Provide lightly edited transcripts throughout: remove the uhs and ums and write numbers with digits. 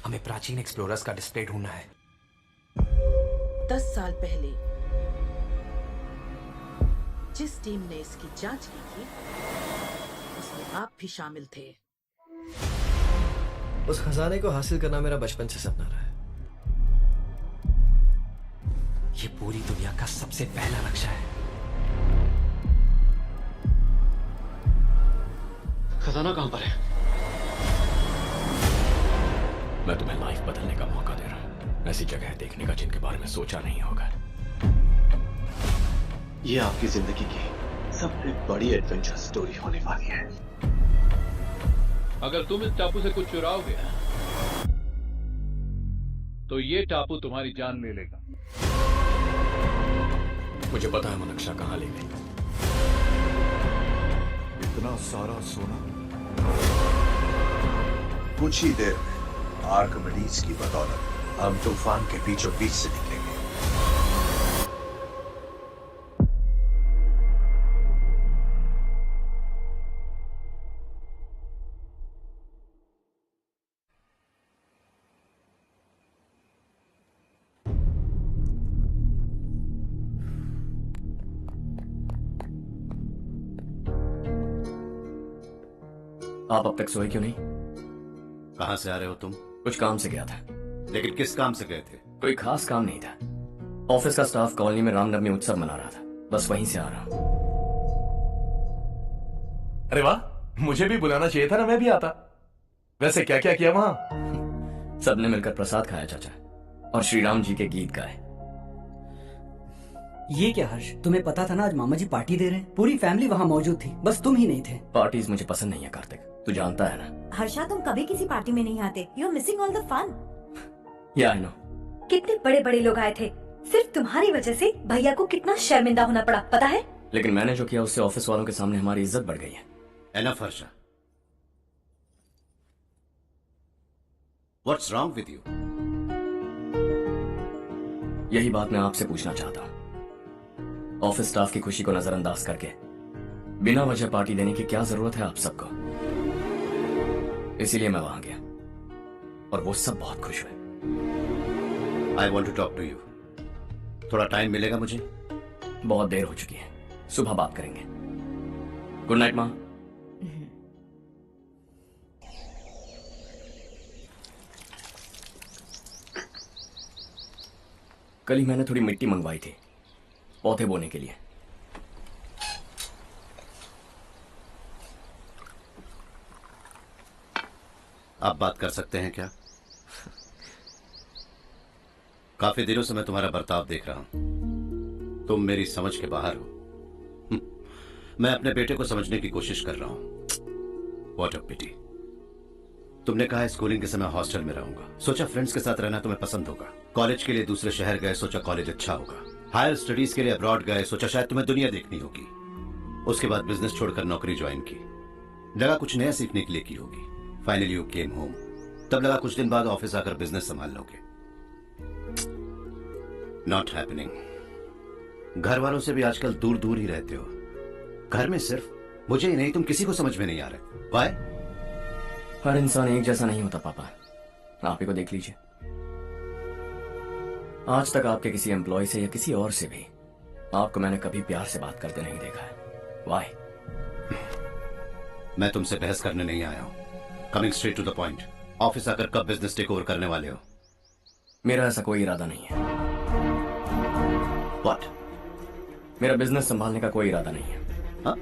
हमें प्राचीन एक्सप्लोरर्स का डिस्प्ले ढूंढना है। 10 साल पहले जिस टीम ने इसकी जांच की थी उसमें आप भी शामिल थे। उस खजाने को हासिल करना मेरा बचपन से सपना रहा है। ये पूरी दुनिया का सबसे पहला नक्शा है। खजाना कहां पर है? मैं तुम्हें लाइफ बदलने का मौका दे रहा हूं, ऐसी जगह देखने का जिनके बारे में सोचा नहीं होगा। ये आपकी जिंदगी की सबसे बड़ी एडवेंचर स्टोरी होने वाली है। अगर तुम इस टापू से कुछ चुराओगे तो ये टापू तुम्हारी जान ले लेगा। मुझे पता है वो नक्शा कहां ले गई। इतना सारा सोना कुछ ही देर में आर्किमिडीज की बदौलत हम तूफान के बीचों बीच से निकलेंगे। आप अब तक सोए क्यों नहीं? कहां से आ रहे हो तुम? कुछ काम से गया था। लेकिन किस काम से गए थे? कोई खास काम नहीं था। ऑफिस का स्टाफ कॉलोनी में रामनवमी उत्सव मना रहा था, बस वहीं से आ रहा हूं। अरे वाह, मुझे भी बुलाना चाहिए था ना, मैं भी आता। वैसे क्या क्या किया वहां? सबने मिलकर प्रसाद खाया चाचा, और श्री राम जी के गीत गाए। ये क्या हर्ष, तुम्हें पता था ना आज मामा जी पार्टी दे रहे हैं? पूरी फैमिली वहाँ मौजूद थी, बस तुम ही नहीं थे। पार्टीज मुझे पसंद नहीं है कार्तिक, तू जानता है ना। हर्षा, तुम कभी किसी पार्टी में नहीं आते। You are missing all the fun. Yeah I no. कितने बड़े बड़े लोग आए थे, सिर्फ तुम्हारी वजह से भैया को कितना शर्मिंदा होना पड़ा, पता है? लेकिन मैंने जो किया उससे ऑफिस वालों के सामने हमारी इज्जत बढ़ गई है। Enough Harsha, what's wrong with you? यही बात मैं आपसे पूछना चाहता हूँ। ऑफिस स्टाफ की खुशी को नजरअंदाज करके बिना वजह पार्टी देने की क्या जरूरत है आप सबको? इसीलिए मैं वहां गया और वो सब बहुत खुश हुए। I want to talk to you. थोड़ा टाइम मिलेगा मुझे? बहुत देर हो चुकी है, सुबह बात करेंगे। गुड नाइट माँ। कल ही मैंने थोड़ी मिट्टी मंगवाई थी पौधे बोने के लिए। आप बात कर सकते हैं क्या? काफी दिनों से मैं तुम्हारा बर्ताव देख रहा हूं। तुम मेरी समझ के बाहर हो। मैं अपने बेटे को समझने की कोशिश कर रहा हूं। व्हाट अ पिटी। तुमने कहा स्कूलिंग के समय हॉस्टल में रहूंगा, सोचा फ्रेंड्स के साथ रहना तुम्हें पसंद होगा। कॉलेज के लिए दूसरे शहर गए, सोचा कॉलेज अच्छा होगा। हायर स्टडीज के लिए अब्रॉड गए, सोचा शायद तुम्हें दुनिया देखनी होगी। उसके बाद बिजनेस छोड़कर नौकरी ज्वाइन की, लगा कुछ नया सीखने के लिए की होगी। फाइनली यू केम होम, तब लगा कुछ दिन बाद ऑफिस आकर बिजनेस संभाल लोगे। Not happening. घर वालों से भी आजकल दूर दूर ही रहते हो। घर में सिर्फ मुझे ही नहीं, तुम किसी को समझ में नहीं आ रहे। वाई? हर इंसान एक जैसा नहीं होता पापा, आप ही को देख लीजिए। आज तक आपके किसी एम्प्लॉय से या किसी और से भी आपको मैंने कभी प्यार से बात करते नहीं देखा है। वाई? मैं तुमसे बहस करने नहीं आया हूं। Coming straight to the point, office आकर कब बिजनेस टेक ओवर करने वाले हो? मेरा ऐसा कोई इरादा नहीं है। व्हाट? मेरा बिजनेस संभालने का कोई इरादा नहीं है। हा?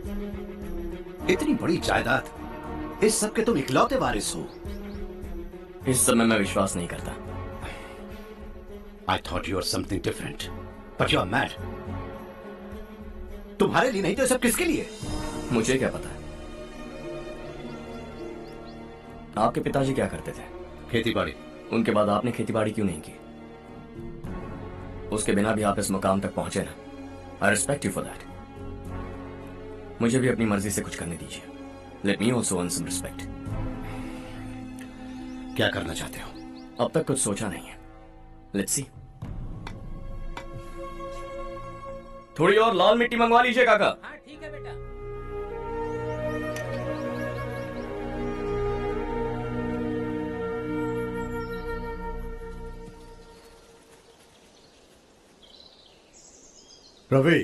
इतनी बड़ी जायदाद, इस सब के तुम इकलौते वारिस हो। इस सब में मैं विश्वास नहीं करता। I thought you were something different, but you are mad. तुम्हारे लिए नहीं तो सब किसके लिए? मुझे क्या पता है। आपके पिताजी क्या करते थे? खेतीबाड़ी। उनके बाद आपने खेतीबाड़ी क्यों नहीं की? उसके बिना भी आप इस मुकाम तक पहुंचे ना। I respect you for that. मुझे भी अपनी मर्जी से कुछ करने दीजिए। Let me also earn some respect. क्या करना चाहते हो? अब तक कुछ सोचा नहीं है। Let's see. थोड़ी और लाल मिट्टी मंगवा लीजिए काका। हाँ ठीक है बेटा। रवि,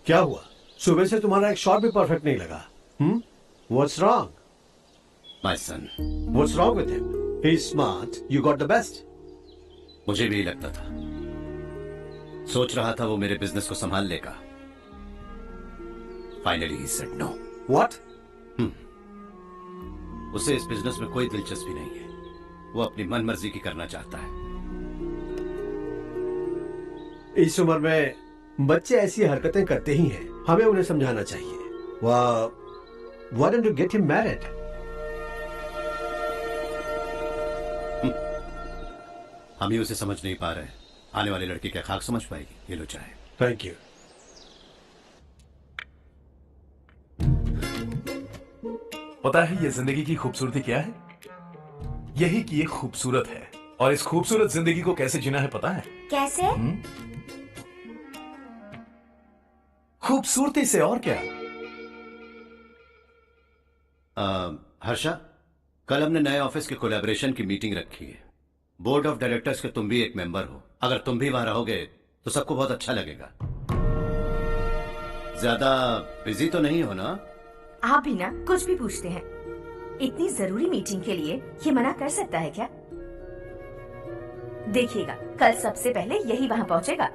क्या हुआ? सुबह से तुम्हारा एक शॉट भी परफेक्ट नहीं लगा। What's wrong? My son, What's wrong with him? He's smart. You got the best. मुझे भी लगता था, सोच रहा था वो मेरे बिजनेस को संभाल लेगा। Finally he said no. What? उसे इस बिजनेस में कोई दिलचस्पी नहीं है। वो अपनी मनमर्जी की करना चाहता है। इस उम्र में बच्चे ऐसी हरकतें करते ही हैं। हमें उन्हें समझाना चाहिए। Why don't you get him married? हम ही उसे समझ नहीं पा रहे। आने वाली लड़की क्या खाक समझ पाएगी? ये लो चाहे। Thank you. पता है ये जिंदगी की खूबसूरती क्या है? यही कि ये खूबसूरत है, और इस खूबसूरत जिंदगी को कैसे जीना है पता है? कैसे? खूबसूरती से, और क्या। हर्षा, कल हमने नए ऑफिस के कोलैबोरेशन की मीटिंग रखी है। बोर्ड ऑफ डायरेक्टर्स के तुम भी एक मेंबर हो। अगर तुम भी वहां रहोगे तो सबको बहुत अच्छा लगेगा। ज्यादा बिजी तो नहीं हो ना? आप भी ना कुछ भी पूछते हैं। इतनी जरूरी मीटिंग के लिए ये मना कर सकता है क्या? देखिएगा, कल सबसे पहले यही वहां पहुंचेगा।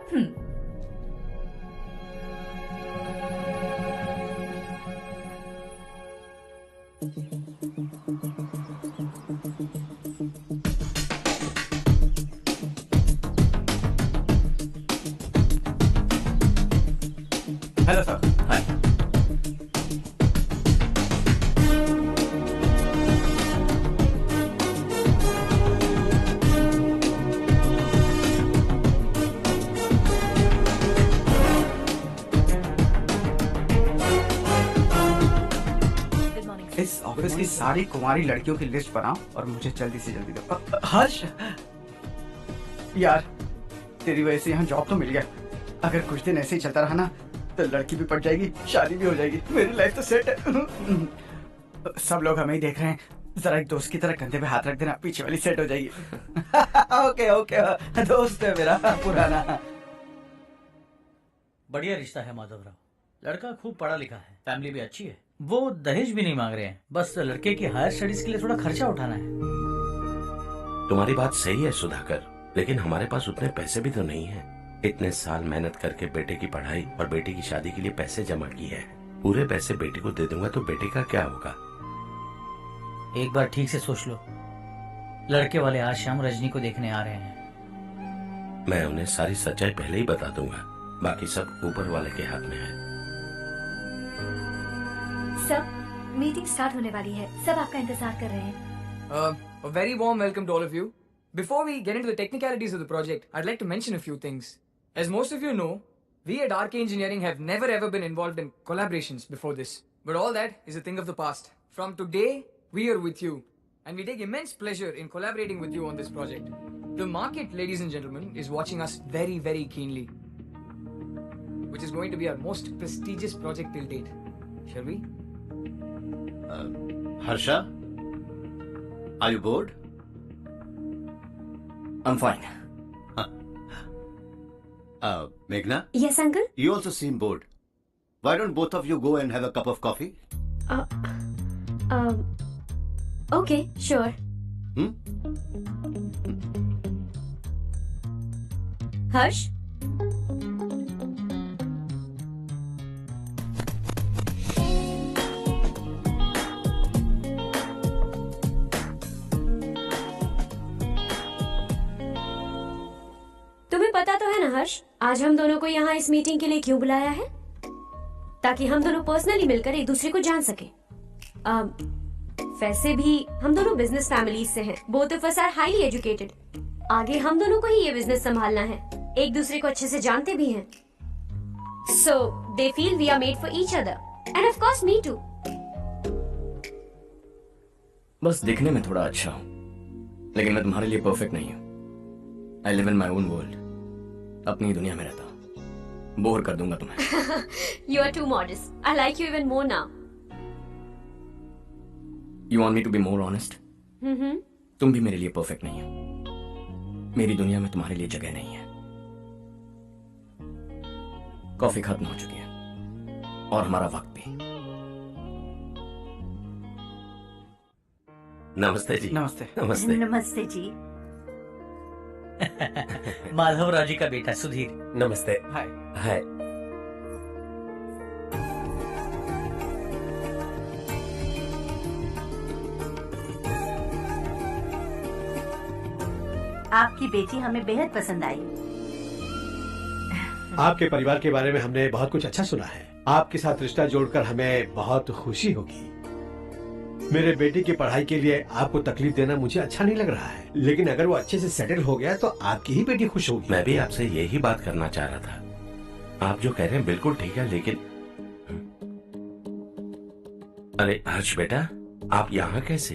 Hello sir. हाय। इस ऑफिस की सारी कुंवारी लड़कियों की लिस्ट बनाओ और मुझे जल्दी से जल्दी दो। हर्ष, यार तेरी वजह से यहाँ जॉब तो मिल गया। अगर कुछ दिन ऐसे ही चलता रहा ना तो लड़की भी पट जाएगी, शादी भी हो जाएगी, मेरी लाइफ तो सेट है। सब लोग हमें ही देख रहे हैं, जरा एक दोस्त की तरह कंधे पे हाथ रख देना, पीछे वाली सेट हो जाएगी। ओके ओके, दोस्त है मेरा पुराना। बढ़िया रिश्ता है माधवराव। लड़का खूब पढ़ा लिखा है, फैमिली भी अच्छी है। वो दहेज भी नहीं मांग रहे हैं, बस लड़के की हायर स्टडीज के लिए थोड़ा खर्चा उठाना है। तुम्हारी बात सही है सुधाकर, लेकिन हमारे पास उतने पैसे भी तो नहीं है। इतने साल मेहनत करके बेटे की पढ़ाई और बेटे की शादी के लिए पैसे जमा किए हैं। पूरे पैसे बेटे को दे दूंगा तो बेटे का क्या होगा? एक बार ठीक से सोच लो। लड़के वाले आज शाम रजनी को देखने आ रहे हैं। मैं उन्हें सारी सच्चाई पहले ही बता दूंगा, बाकी सब ऊपर वाले के हाथ में है। सब मीटिंग स्टार्ट होने वाली है, सब आपका इंतजार कर रहे हैं। A very warm welcome to all of you. Before we get into the technicalities of the project, I'd like to mention a few things. As most of you know, we at RK Engineering have never ever been involved in collaborations before this. But all that is a thing of the past. From today, we are with you. And we take immense pleasure in collaborating with you on this project. The market, ladies and gentlemen, is watching us very, very keenly. Which is going to be our most prestigious project till date. Shall we? Harsha, are you bored? I'm fine. Meghna? Yes, uncle? You also seem bored. Why don't both of you go and have a cup of coffee? Okay, sure. Harsh? तुम्हें पता तो है ना हर्ष, आज हम दोनों को यहाँ इस मीटिंग के लिए क्यों बुलाया है? ताकि हम दोनों पर्सनली मिलकर एक दूसरे को जान सके। वैसे भी हम दोनों बिजनेस फैमिलीज से हैं। Both of us are highly educated. आगे हम दोनों को ही ये बिजनेस संभालना है। एक दूसरे को अच्छे से जानते भी हैं। So they feel we are made for each other, and of course me too. बस दिखने में थोड़ा अच्छा हूँ, लेकिन मैं तुम्हारे लिए परफेक्ट नहीं हूँ। I live in my own world. अपनी दुनिया में रहता हूँ। बोर कर दूंगा तुम्हें। You are too modest. I like you even more now. You want me to be more honest? तुम भी मेरे लिए परफेक्ट नहीं हो। मेरी दुनिया में तुम्हारे लिए जगह नहीं है। कॉफी खत्म हो चुकी है और हमारा वक्त भी। नमस्ते जी। नमस्ते। नमस्ते। नमस्ते जी। माधवराव जी का बेटा सुधीर। नमस्ते। हाय। हाय। आपकी बेटी हमें बेहद पसंद आई। आपके परिवार के बारे में हमने बहुत कुछ अच्छा सुना है। आपके साथ रिश्ता जोड़कर हमें बहुत खुशी होगी। मेरे बेटे की पढ़ाई के लिए आपको तकलीफ देना मुझे अच्छा नहीं लग रहा है, लेकिन अगर वो अच्छे से सेटल हो गया तो आपकी ही बेटी खुश होगी। मैं भी आपसे यही बात करना चाह रहा था। आप जो कह रहे हैं बिल्कुल ठीक है, लेकिन अरे हर्ष बेटा, आप यहाँ कैसे?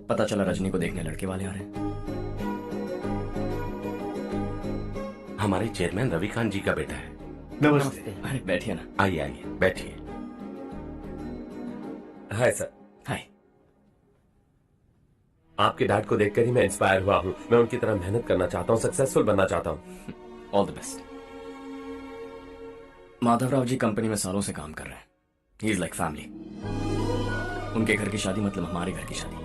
पता चला रजनी को देखने लड़के वाले आ रहे हैं। हमारे चेयरमैन रविकांत जी का बेटा है। नमस्ते। अरे बैठिए ना। आइए आइए बैठिए। Hi sir. हाय। आपके डैड को देखकर ही मैं इंस्पायर हुआ हूँ। मैं उनकी तरह मेहनत करना चाहता हूँ, सक्सेसफुल बनना चाहता हूँ। All the best. Madhavrao ji company में सालों से काम कर रहे हैं। He is like family. उनके घर की शादी मतलब हमारे घर की शादी।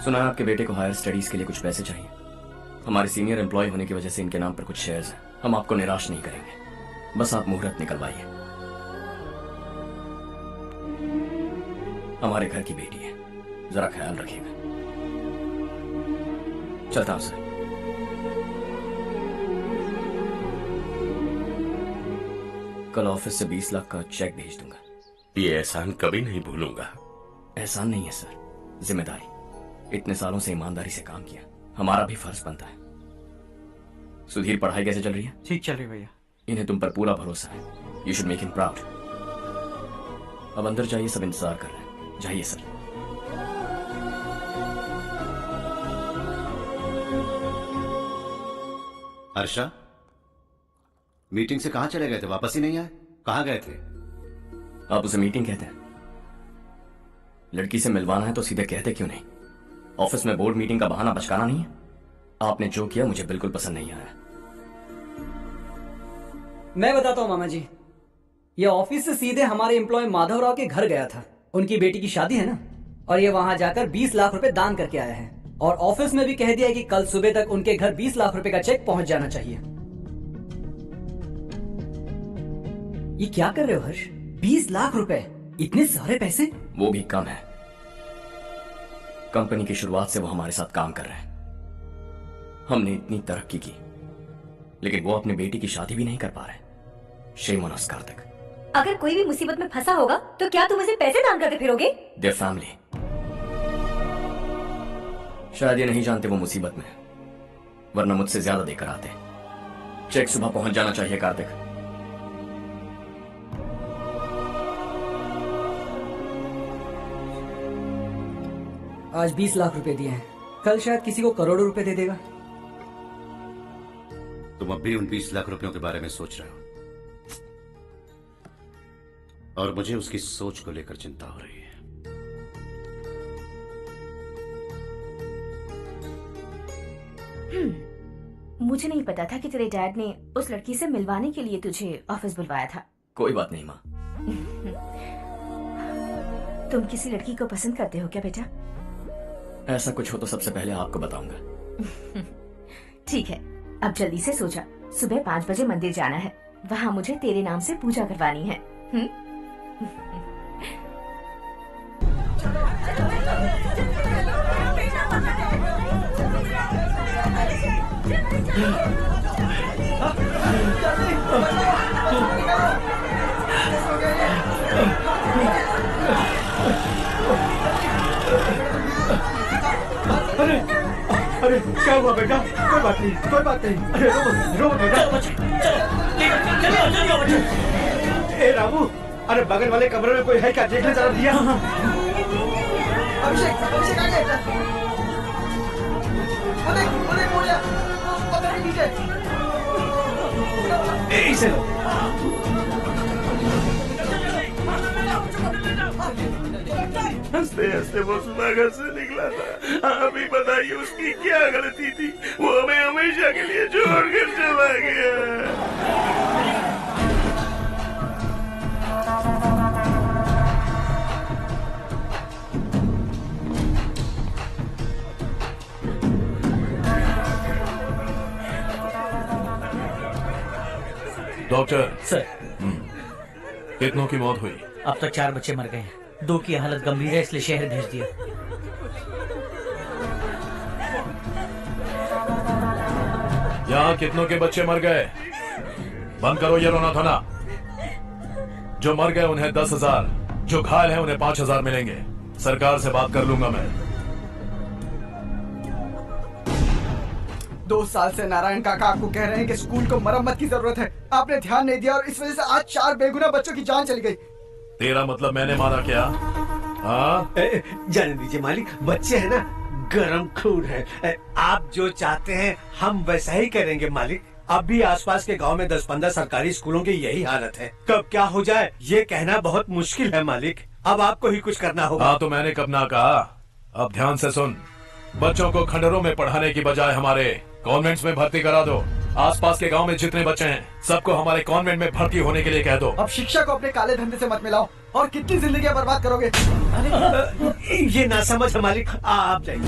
सुना है आपके बेटे को हायर स्टडीज के लिए कुछ पैसे चाहिए। हमारे सीनियर एम्प्लॉय होने की वजह से इनके नाम पर कुछ शेयर्स हैं। हम आपको निराश नहीं करेंगे, बस आप मुहूर्त निकलवाइए। हमारे घर की बेटी है, जरा ख्याल रखिएगा। चलता हूं सर। कल ऑफिस से 20 लाख का चेक भेज दूंगा। ये एहसान कभी नहीं भूलूंगा। एहसान नहीं है सर, जिम्मेदारी। इतने सालों से ईमानदारी से काम किया, हमारा भी फर्ज बनता है। सुधीर, पढ़ाई कैसे चल रही है? ठीक चल रही है भैया। इन्हें तुम पर पूरा भरोसा है। You should make him proud. अब अंदर जाइए, सब इंतजार कर रहे हैं। जाइए सर। हर्षा, मीटिंग से कहां चले गए थे? वापस ही नहीं आए? कहां गए थे? आप उसे मीटिंग कहते हैं? लड़की से मिलवाना है तो सीधे कहते क्यों नहीं? ऑफिस में बोर्ड मीटिंग का बहाना बचकाना नहीं है। आपने जो किया मुझे बिल्कुल पसंद नहीं आया। मैं बताता हूँ मामा जी, ये ऑफिस से सीधे हमारे एम्प्लॉय माधवराव के घर गया था। उनकी बेटी की शादी है ना, और ये वहां जाकर 20 लाख रुपए दान करके आया है। और ऑफिस में भी कह दिया कि कल सुबह तक उनके घर 20 लाख रुपए का चेक पहुंच जाना चाहिए। ये क्या कर रहे हो हर्ष? 20 लाख रुपए, इतने सारे पैसे? वो भी कम है। कंपनी की शुरुआत से वो हमारे साथ काम कर रहे हैं। हमने इतनी तरक्की की, लेकिन वो अपनी बेटी की शादी भी नहीं कर पा रहे। Shame on us Kartik. अगर कोई भी मुसीबत में फंसा होगा तो क्या तुम उसे पैसे दान करते फिरोगे? Their family. शायद ये नहीं जानते वो मुसीबत में, वरना मुझसे ज्यादा देकर आते। चेक सुबह पहुंच जाना चाहिए कार्तिक। आज 20 लाख रुपए दिए हैं, कल शायद किसी को करोड़ों रुपए दे देगा। तुम अब भी उन 20 लाख रुपयों के बारे में सोच रहे हो, और मुझे उसकी सोच को लेकर चिंता हो रही है। मुझे नहीं पता था कि तेरे डैड ने उस लड़की से मिलवाने के लिए तुझे ऑफिस बुलवाया था। कोई बात नहीं माँ। तुम किसी लड़की को पसंद करते हो क्या बेटा? ऐसा कुछ हो तो सबसे पहले आपको बताऊंगा। ठीक है, अब जल्दी से सो जा। सुबह 5 बजे मंदिर जाना है, वहाँ मुझे तेरे नाम से पूजा करवानी है। अरे अरे क्या हुआ बेटा? कोई बात नहीं, कोई बात नहीं। अरे रो बेटा। ए रामू, अरे बगल वाले कमरे में कोई है क्या? देख ले जरा दिया। अभिषेक, अभिषेक आ गया। इसे लो। हंसते हंसते वो सुबह घर से निकला था। आप ही बताइए उसकी क्या गलती थी, वो हमें हमेशा के लिए छोड़कर चला गया। डॉक्टर सर, कितनों की मौत हुई? अब तक 4 बच्चे मर गए हैं, 2 की हालत गंभीर है, इसलिए शहर भेज दिया। यहाँ कितनों के बच्चे मर गए? बंद करो ये रोना धोना। जो मर गए उन्हें 10,000, जो घायल हैं उन्हें 5,000 मिलेंगे। सरकार से बात कर लूंगा मैं। 2 साल से नारायण काका आपको कह रहे हैं कि स्कूल को मरम्मत की जरूरत है। आपने ध्यान नहीं दिया और इस वजह से आज 4 बेगुनाह बच्चों की जान चली गई। तेरा मतलब मैंने मारा क्या? हाँ, जाने दीजिए मालिक, बच्चे हैं ना, गरम खून है। आप जो चाहते हैं हम वैसा ही करेंगे मालिक। अब भी आसपास के गांव में 10-15 सरकारी स्कूलों की यही हालत है। कब क्या हो जाए ये कहना बहुत मुश्किल है मालिक। अब आपको ही कुछ करना होगा। हाँ तो मैंने कब ना कहा। अब ध्यान से सुन, बच्चों को खंडरों में पढ़ाने की बजाय हमारे कॉन्वेंट्स में भर्ती करा दो। आसपास के गांव में जितने बच्चे हैं सबको हमारे कॉन्वेंट में भर्ती होने के लिए कह दो। अब शिक्षा को अपने काले धंधे से मत मिलाओ। और कितनी जिंदगियां बर्बाद करोगे? ये ना समझ है मालिक, आप जाइए।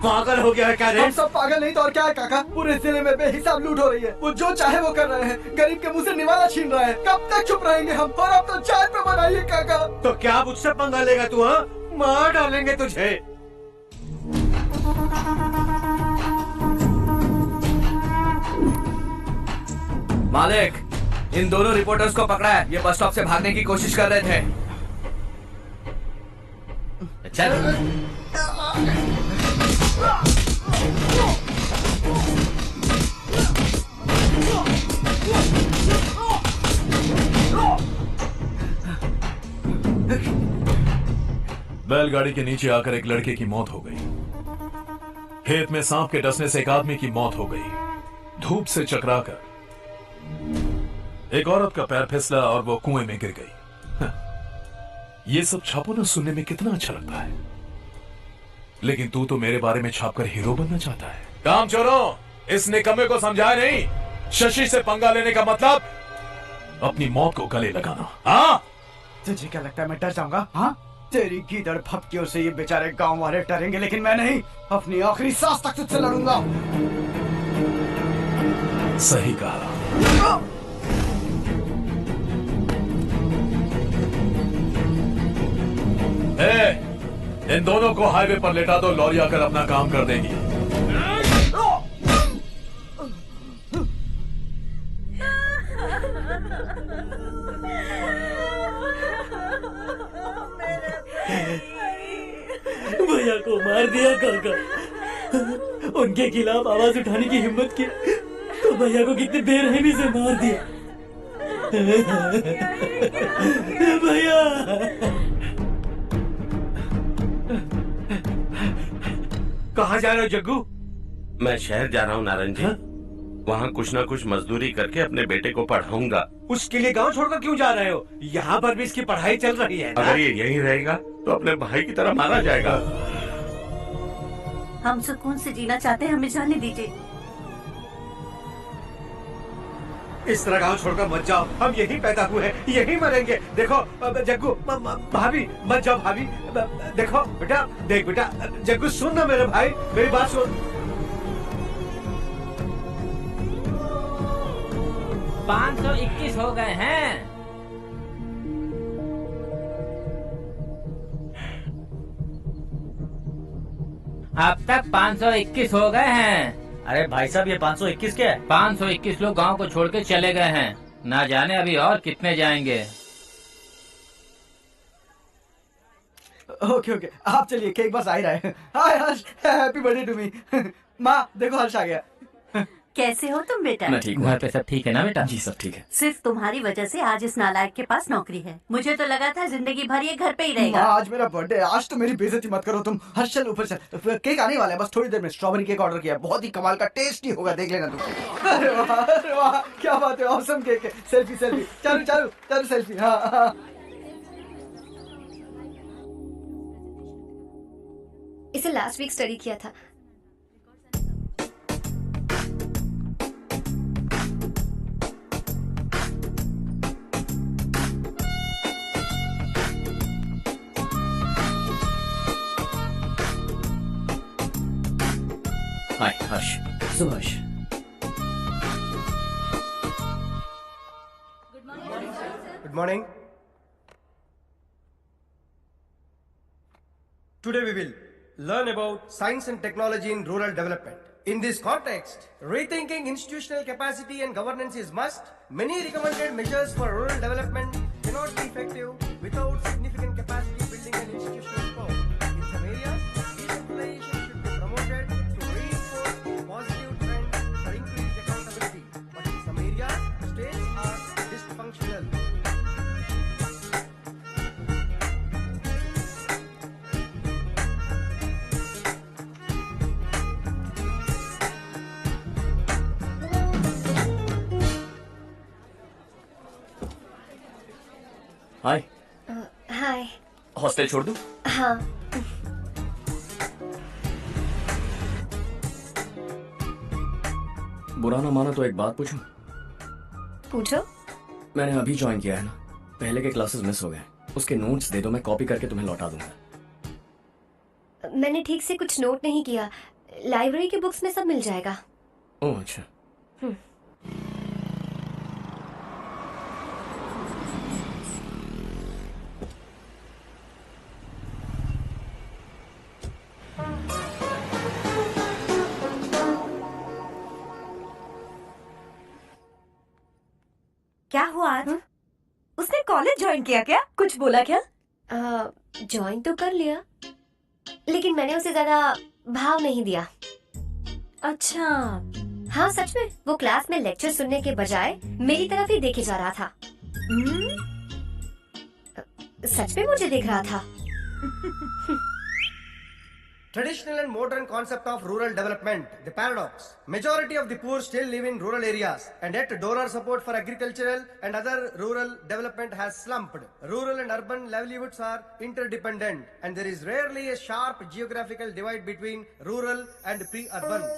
पागल हो गया है क्या रे? हम सब पागल नहीं तो और क्या है काका? पूरे जिले में बेहिसाब लूट हो रही है। वो जो चाहे वो कर रहे हैं। गरीब के मुंह से निवाला छीन रहा है। कब तक चुप रहेंगे हम? और अब तो जान पे बनाइए काका। तो क्या मुझसे पंगा लेगा तू? हाँ, मार डालेंगे तुझे। मालिक, इन दोनों रिपोर्टर्स को पकड़ा है। ये बस स्टॉप से भागने की कोशिश कर रहे थे। चल। बैलगाड़ी के नीचे आकर एक लड़के की मौत हो गई। खेत में सांप के डसने से एक आदमी की मौत हो गई। धूप से चकराकर एक औरत का पैर फिसला और वो कुएं में गिर गई। ये सब छापो ना सुनने में कितना अच्छा लगता है, लेकिन तू तो मेरे बारे में छापकर हीरो बनना चाहता है। काम चोरों, इस निकम्मे को समझाया नहीं। शशि से पंगा लेने का मतलब अपनी मौत को गले लगाना। हाँ, तुझे क्या लगता है मैं डर जाऊंगा? हाँ, तेरी गीदड़ फपकियों से ये बेचारे गांव वाले डरेंगे, लेकिन मैं नहीं। अपनी आखिरी सांस तक तुझसे लड़ूंगा। सही कहा। इन दोनों को हाईवे पर लेटा दो, लॉरी आकर अपना काम कर देगी। भैया को मार दिया काका। उनके खिलाफ आवाज उठाने की हिम्मत की तो भैया को कितने बेरहमी से मार दिया। भैया कहाँ जा रहे हो जग्गू? मैं शहर जा रहा हूँ नारायण जी। वहाँ कुछ ना कुछ मजदूरी करके अपने बेटे को पढ़ाऊंगा। उसके लिए गांव छोड़कर क्यों जा रहे हो? यहाँ पर भी इसकी पढ़ाई चल रही है ना? अगर ये यहीं रहेगा तो अपने भाई की तरह मारा जाएगा। हम सुकून से जीना चाहते हैं, हमें जाने दीजिए। इस तरह गांव छोड़कर मत जाओ। हम यहीं पैदा हुए हैं, यहीं मरेंगे। देखो जग्गू, भाभी मत जाओ। भाभी देखो बेटा, देख बेटा, जग्गू सुन ना मेरे भाई, मेरी बात सुन। 521 हो गए हैं। अब तक 521 हो गए हैं। अरे भाई साहब, ये 521 क्या है? 521 लोग गांव को छोड़ के चले गए हैं। ना जाने अभी और कितने जाएंगे। ओके ओके, आप चलिए, केक बस आ ही रहा है। हाय हर्ष, हैप्पी बर्थडे टू मी। माँ देखो, हर्ष आ गया। कैसे हो तुम बेटा? मैं ठीक हूँ। घर पे सब ठीक है ना बेटा? जी सब ठीक है। सिर्फ तुम्हारी वजह से आज इस नालायक के पास नौकरी है। मुझे तो लगा था जिंदगी भर ये घर पे ही रहेगा। आज मेरा बर्थडे है, आज तो मेरी बेइज्जती मत करो तुम। हर्ष चल ऊपर चल, केक आने वाला है बस थोड़ी देर में। स्ट्रॉबेरी केक ऑर्डर किया, बहुत ही कमाल का टेस्टी होगा, देख लेना तुम। अरे वाह क्या बात है, ऑसम केक है। सेल्फी सेल्फी, चलो चलो चलो सेल्फी। हाँ इसे लास्ट वीक स्टडी किया था। हाय हर्ष। Subhash. Good morning. Today we will learn about science and technology in rural development. In this context, rethinking institutional capacity and governance is must. Many recommended measures for rural development cannot be effective without significant capacity building and institutional support. In some areas, decentralization should be promoted to reinforce positive trends for increased accountability. But in some areas, states are dysfunctional. Hi. Hi. Hostel छोड़ दूं? हाँ। बुरा ना माना तो एक बात पूछूं? पूछो। मैंने अभी ज्वाइन किया है ना, पहले के क्लासेस मिस हो गए। उसके नोट्स दे दो, मैं कॉपी करके तुम्हें लौटा दूंगा। मैंने ठीक से कुछ नोट नहीं किया, लाइब्रेरी के बुक्स में सब मिल जाएगा। ओह अच्छा। क्या हुआ आज? उसने कॉलेज ज्वाइन किया क्या? कुछ बोला क्या? ज्वाइन तो कर लिया, लेकिन मैंने उसे ज्यादा भाव नहीं दिया। अच्छा। हाँ सच में, वो क्लास में लेक्चर सुनने के बजाय मेरी तरफ ही देखे जा रहा था। सच में मुझे देख रहा था। Traditional and modern concept of rural development, the paradox. Majority of the poor still live in rural areas, and yet donor support for agricultural and other rural development has slumped. Rural and urban livelihoods are interdependent, and there is rarely a sharp geographical divide between rural and pre-urban.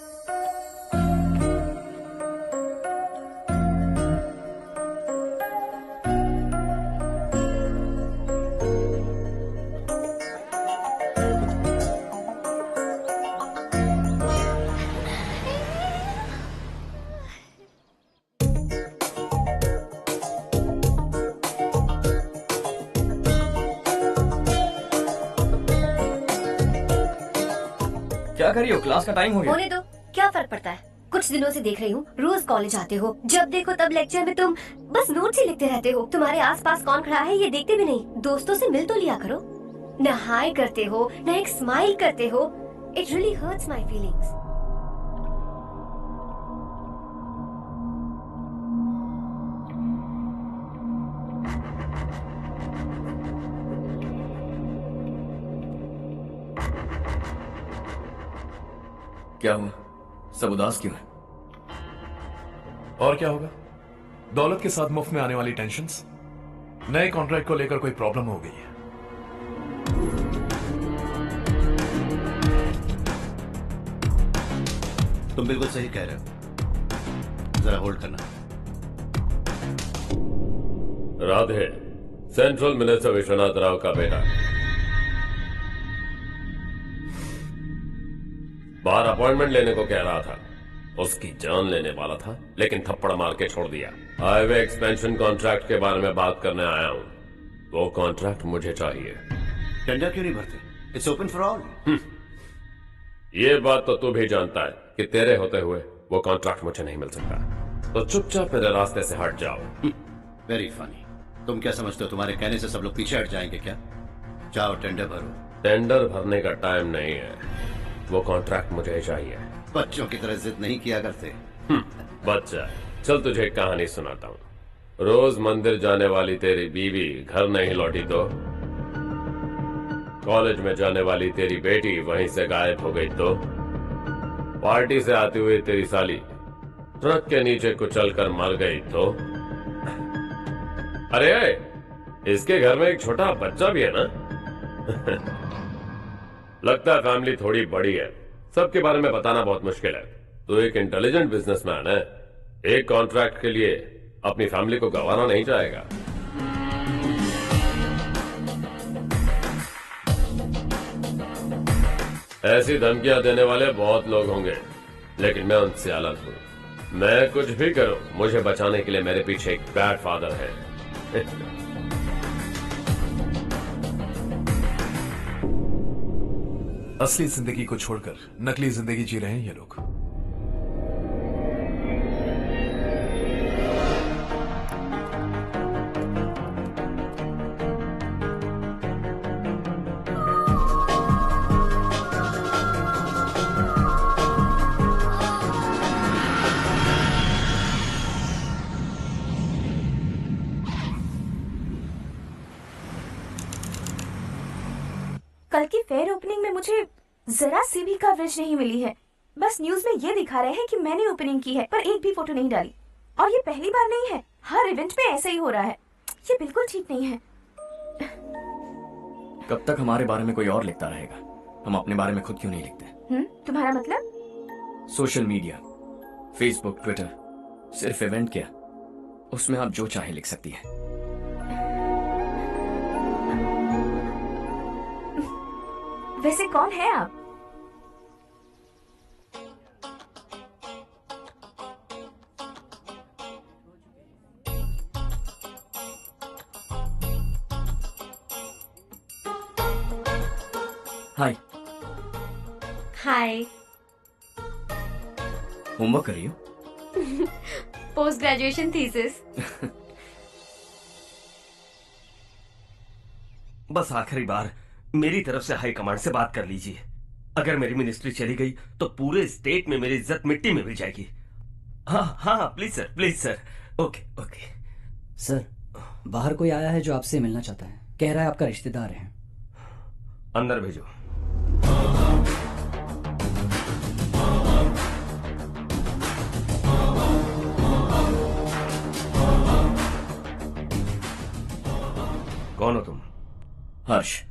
क्या कर रही हो? Class का time हो गया। होने दो, क्या फर्क पड़ता है? कुछ दिनों से देख रही हूँ, रोज कॉलेज आते हो, जब देखो तब लेक्चर में तुम बस नोट्स ही लिखते रहते हो। तुम्हारे आसपास कौन खड़ा है ये देखते भी नहीं। दोस्तों से मिल तो लिया करो। न हाय करते हो, न एक स्माइल करते हो। It really hurts my feelings. क्या हुआ? सब उदास क्यों है? और क्या होगा? दौलत के साथ मुफ्त में आने वाली टेंशन्स। नए कॉन्ट्रैक्ट को लेकर कोई प्रॉब्लम हो गई है। तुम बिल्कुल सही कह रहे हो, जरा होल्ड करना। राधे, सेंट्रल मिनिस्टर विश्वनाथ राव का बेटा। बाहर अपॉइंटमेंट लेने को कह रहा था, उसकी जान लेने वाला था, लेकिन थप्पड़ मार के छोड़ दिया। हाईवे एक्सपेंशन कॉन्ट्रैक्ट के बारे में बात करने आया हूं। वो कॉन्ट्रैक्ट मुझे चाहिए। टेंडर क्यों नहीं भरते? It's open for all. ये बात तो तू भी जानता है कि तेरे होते हुए वो कॉन्ट्रैक्ट मुझे नहीं मिल सकता, तो चुपचाप मेरे रास्ते से हट जाओ। Very funny. तुम क्या समझते हो तुम्हारे कहने से सब लोग पीछे हट जाएंगे क्या? जाओ टेंडर भरो। टेंडर भरने का टाइम नहीं है, वो कॉन्ट्रैक्ट मुझे चाहिए। बच्चों की तरह जिद नहीं किया करते। बच्चा, चल तुझे एक कहानी सुनाता हूँ। रोज मंदिर जाने वाली तेरी बीवी घर नहीं लौटी तो, कॉलेज में जाने वाली तेरी बेटी वहीं से गायब हो गई तो, पार्टी से आती हुई तेरी साली ट्रक के नीचे कुचलकर मर गई तो, अरे इसके घर में एक छोटा बच्चा भी है ना। लगता है फैमिली थोड़ी बड़ी है, सबके बारे में बताना बहुत मुश्किल है। तो एक इंटेलिजेंट बिजनेसमैन है, एक कॉन्ट्रैक्ट के लिए अपनी फैमिली को गंवाना नहीं चाहेगा। ऐसी धमकियां देने वाले बहुत लोग होंगे, लेकिन मैं उनसे अलग हूं। मैं कुछ भी करूं, मुझे बचाने के लिए मेरे पीछे एक बैड फादर है। असली जिंदगी को छोड़कर नकली जिंदगी जी रहे हैं ये लोग। कल की फेयर ओपनिंग में मुझे जरा सी भी कवरेज नहीं मिली है। बस न्यूज में ये दिखा रहे हैं कि मैंने ओपनिंग की है, पर एक भी फोटो नहीं डाली। और ये पहली बार नहीं है, हर इवेंट में ऐसे ही हो रहा है। ये बिल्कुल ठीक नहीं है। कब तक हमारे बारे में कोई और लिखता रहेगा? हम अपने बारे में खुद क्यों नहीं लिखते? तुम्हारा मतलब? सोशल मीडिया, फेसबुक, ट्विटर, सिर्फ इवेंट क्या, उसमें आप जो चाहे लिख सकती है। वैसे कौन है आप? हाय। हाय। होमवर्क कर रही हो? Post graduation thesis. बस आखिरी बार मेरी तरफ से हाई कमांड से बात कर लीजिए। अगर मेरी मिनिस्ट्री चली गई तो पूरे स्टेट में मेरी इज्जत मिट्टी में मिल जाएगी। हाँ हाँ please sir, please sir. Okay okay sir, बाहर कोई आया है जो आपसे मिलना चाहता है। कह रहा है आपका रिश्तेदार है। अंदर भेजो। कौन हो तुम? हर्ष।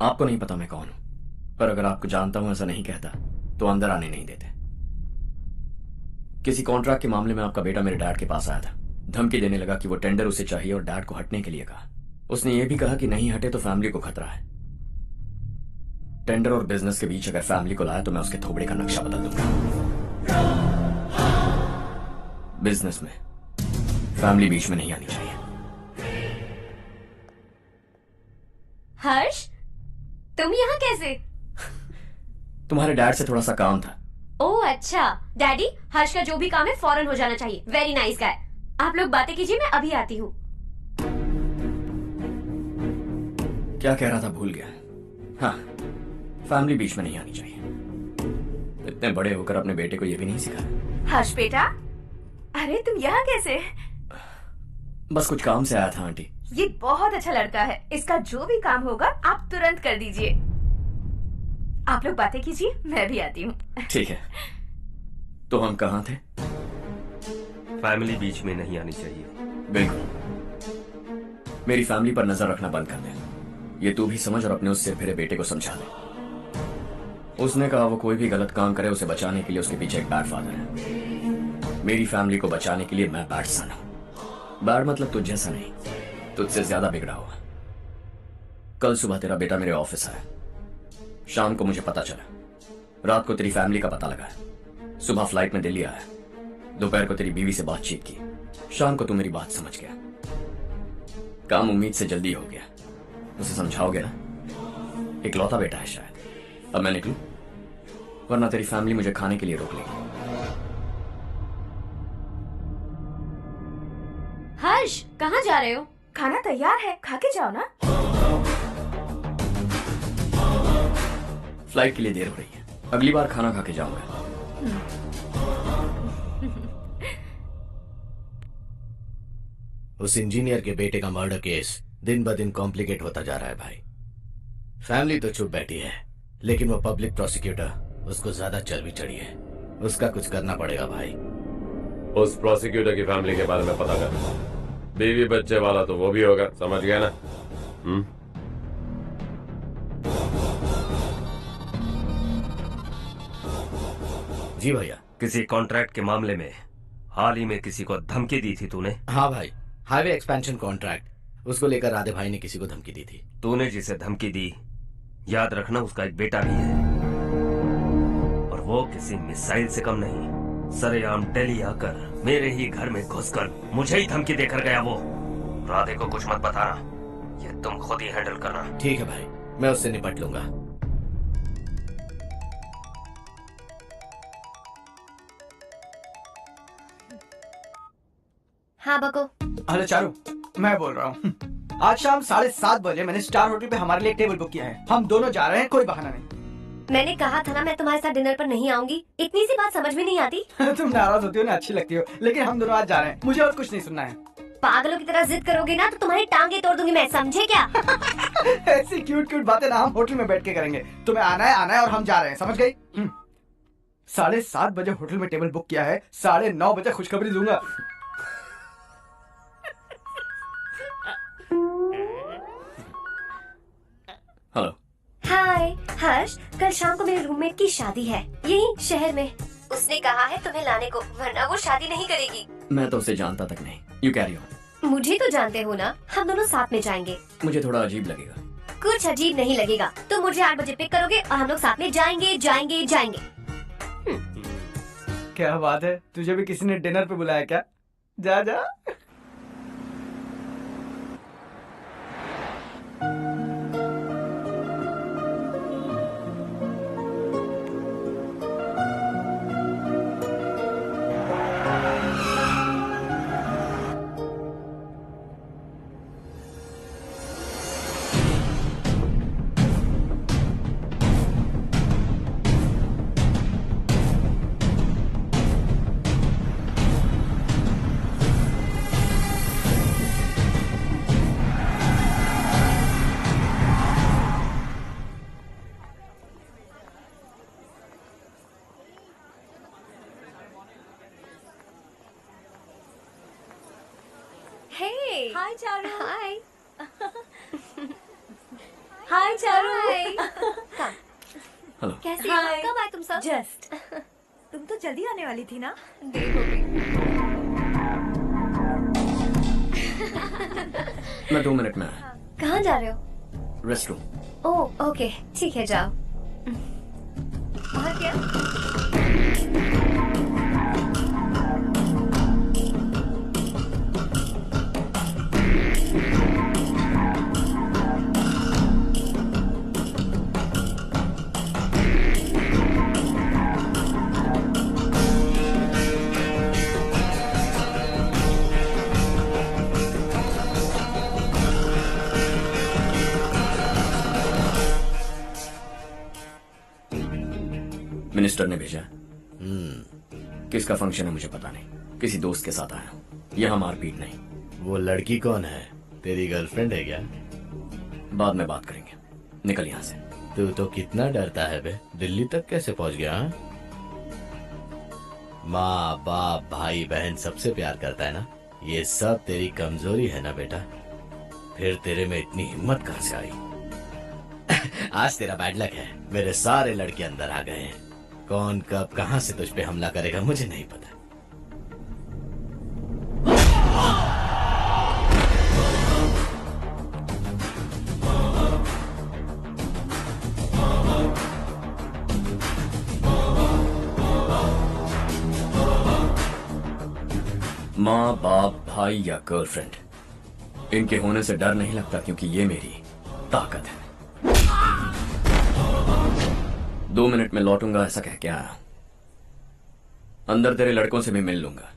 आपको नहीं पता मैं कौन हूं, पर अगर आपको जानता हूं ऐसा नहीं कहता तो अंदर आने नहीं देते। किसी कॉन्ट्रैक्ट के मामले में आपका बेटा मेरे डैड के पास आया था। धमकी देने लगा कि वो टेंडर उसे चाहिए और डैड को हटने के लिए कहा। उसने ये भी कहा कि नहीं हटे तो फैमिली को खतरा है। टेंडर और बिजनेस के बीच अगर फैमिली को लाया तो मैं उसके थोबड़े का नक्शा बदल दूंगा। बिजनेस में फैमिली बीच में नहीं आनी चाहिए। हर्ष, तुम यहाँ कैसे? तुम्हारे डैड से थोड़ा सा काम था। ओह अच्छा। डैडी, हर्ष का जो भी काम है फौरन हो जाना चाहिए। Very nice guy. आप लोग बातें कीजिए, मैं अभी आती हूँ। क्या कह रहा था भूल गया। हाँ, फैमिली बीच में नहीं आनी चाहिए। इतने बड़े होकर अपने बेटे को ये भी नहीं सिखाया। हर्ष बेटा, अरे तुम यहाँ कैसे? बस कुछ काम से आया था आंटी। ये बहुत अच्छा लड़का है। इसका जो भी काम होगा आप तुरंत कर दीजिए। आप लोग बातें कीजिए, मैं भी आती हूँ। ठीक है। तो हम कहाँ थे? फैमिली बीच में नहीं आनी चाहिए। बिल्कुल। मेरी फैमिली पर नजर रखना बंद कर दे। ये तू भी समझ और अपने उस सिर फिरे बेटे को समझा दे। उसने कहा वो कोई भी गलत काम करे उसे बचाने के लिए उसके पीछे एक बैड फादर है। मेरी फैमिली को बचाने के लिए मैं बैड सन हूं। बैड मतलब तुझ जैसा नहीं, तुझसे ज्यादा बिगड़ा हुआ। कल सुबह तेरा बेटा मेरे ऑफिस आया। शाम को मुझे पता चला। रात को तेरी फैमिली का पता लगा। सुबह फ्लाइट में दिल्ली आया। दोपहर को तेरी बीवी से बातचीत की। शाम को तू मेरी बात समझ गया। काम उम्मीद से जल्दी हो गया। उसे समझाओगे ना? इकलौता बेटा है शायद। अब मैं निकलूं, वरना तेरी फैमिली मुझे खाने के लिए रोक लेगी। हर्ष, कहाँ जा रहे हो? खाना तैयार है, खा के जाओ ना। फ्लाइट के लिए देर हो रही है। अगली बार खाना खा के जाऊंगा। उस इंजीनियर के बेटे का मर्डर केस दिन ब दिन कॉम्प्लिकेट होता जा रहा है भाई। फैमिली तो चुप बैठी है, लेकिन वो पब्लिक प्रोसिक्यूटर, उसको ज्यादा चर्बी चढ़ी है। उसका कुछ करना पड़ेगा भाई। उस प्रोसिक्यूटर की फैमिली के बारे में पता कर। बीवी बच्चे वाला तो वो भी होगा, समझ गया ना? जी भैया। किसी कॉन्ट्रैक्ट के मामले में हाल ही में किसी को धमकी दी थी तूने? हाँ भाई, हाईवे एक्सपेंशन कॉन्ट्रैक्ट, उसको लेकर राधे भाई ने किसी को धमकी दी थी। तूने जिसे धमकी दी, याद रखना उसका एक बेटा भी है, और वो किसी मिसाइल से कम नहीं। सरेआम दिल्ली आकर मेरे ही घर में घुसकर मुझे ही धमकी देकर गया वो। राधे को कुछ मत बताना, ये तुम खुद ही हैंडल करना। ठीक है भाई, मैं उससे निपट लूंगा। हाँ बको। हेलो चारू, मैं बोल रहा हूँ। आज शाम 7:30 बजे मैंने स्टार होटल पे हमारे लिए टेबल बुक किया है। हम दोनों जा रहे हैं, कोई बहाना नहीं। मैंने कहा था ना मैं तुम्हारे साथ डिनर पर नहीं आऊंगी। इतनी सी बात समझ में नहीं आती? तुम नाराज होती हो ना, अच्छी लगती हो, लेकिन हम दोनों आज जा रहे हैं। मुझे और कुछ नहीं सुनना है। पागलों की तरह जिद करोगे ना तो तुम्हारी टांगे तोड़ दूंगी मैं, समझे क्या? ऐसी क्यूट क्यूट बातें ना हम होटल में बैठ के करेंगे। तुम्हें आना है और हम जा रहे हैं, समझ गई? 7:30 बजे होटल में टेबल बुक किया है, 9:30 बजे खुशखबरी दूंगा। हेलो। हाय हर्ष, कल शाम को मेरे रूममेट की शादी है यही शहर में। उसने कहा है तुम्हें लाने को, वरना वो शादी नहीं करेगी। मैं तो उसे जानता तक नहीं। You carry on. मुझे तो जानते हो ना, हम दोनों साथ में जाएंगे। मुझे थोड़ा अजीब लगेगा। कुछ अजीब नहीं लगेगा। तुम मुझे 8 बजे पिक करोगे और हम लोग साथ में जाएंगे जाएंगे जाएंगे। क्या बात है, तुझे भी किसी ने डिनर पे बुलाया क्या? जा जा। Hey. Hi Charu. Hi. Hi Charu. Come. Hello. कैसी हो? कब आए तुम सब? जस्ट। तुम तो जल्दी आने वाली थी ना? देर हो गई। मैं 2 मिनट में आया। कहाँ जा रहे हो? Rest room. ओह ओके, ठीक है जाओ। और क्या? मिनिस्टर ने भेजा। किसका फंक्शन है मुझे पता नहीं, किसी दोस्त के साथ आया हूँ। यहाँ मारपीट नहीं। वो लड़की कौन है? तेरी गर्लफ्रेंड है क्या? बाद में बात करेंगे, निकल यहाँ से। तू तो कितना डरता है बे, दिल्ली तक कैसे पहुँच गया? हाँ? माँ बाप भाई बहन सबसे प्यार करता है ना, ये सब तेरी कमजोरी है ना बेटा। फिर तेरे में इतनी हिम्मत कहाँ से आई? आज तेरा बैड लक है, मेरे सारे लड़के अंदर आ गए हैं। कौन कब कहां से तुझ पे हमला करेगा मुझे नहीं पता। माँ बाप भाई या गर्लफ्रेंड, इनके होने से डर नहीं लगता, क्योंकि ये मेरी ताकत है। 2 मिनट में लौटूंगा ऐसा कह के आया। अंदर तेरे लड़कों से भी मिल लूंगा।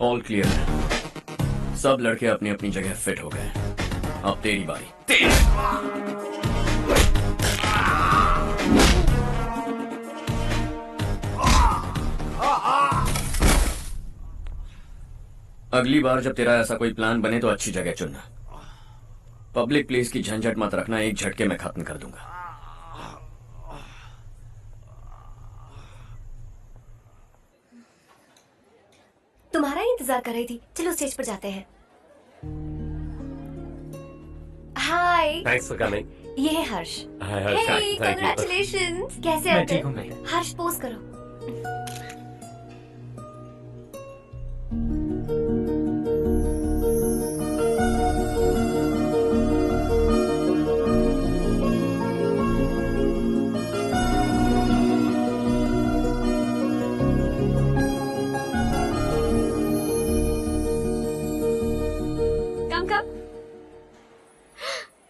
ऑल क्लियर है। सब लड़के अपनी अपनी जगह फिट हो गए। अब तेरी बारी। अगली बार जब तेरा ऐसा कोई प्लान बने तो अच्छी जगह चुनना। पब्लिक प्लेस की झंझट मत रखना, एक झटके में खत्म कर दूंगा। तुम्हारा ही इंतजार कर रही थी। चलो स्टेज पर जाते हैं। हाय। Thanks for coming. ये है Harsh. Hi Harsh, hey, thank you. Congratulations. कैसे मैं आप? ठीक हूँ, मैं। हर्ष पोज करो।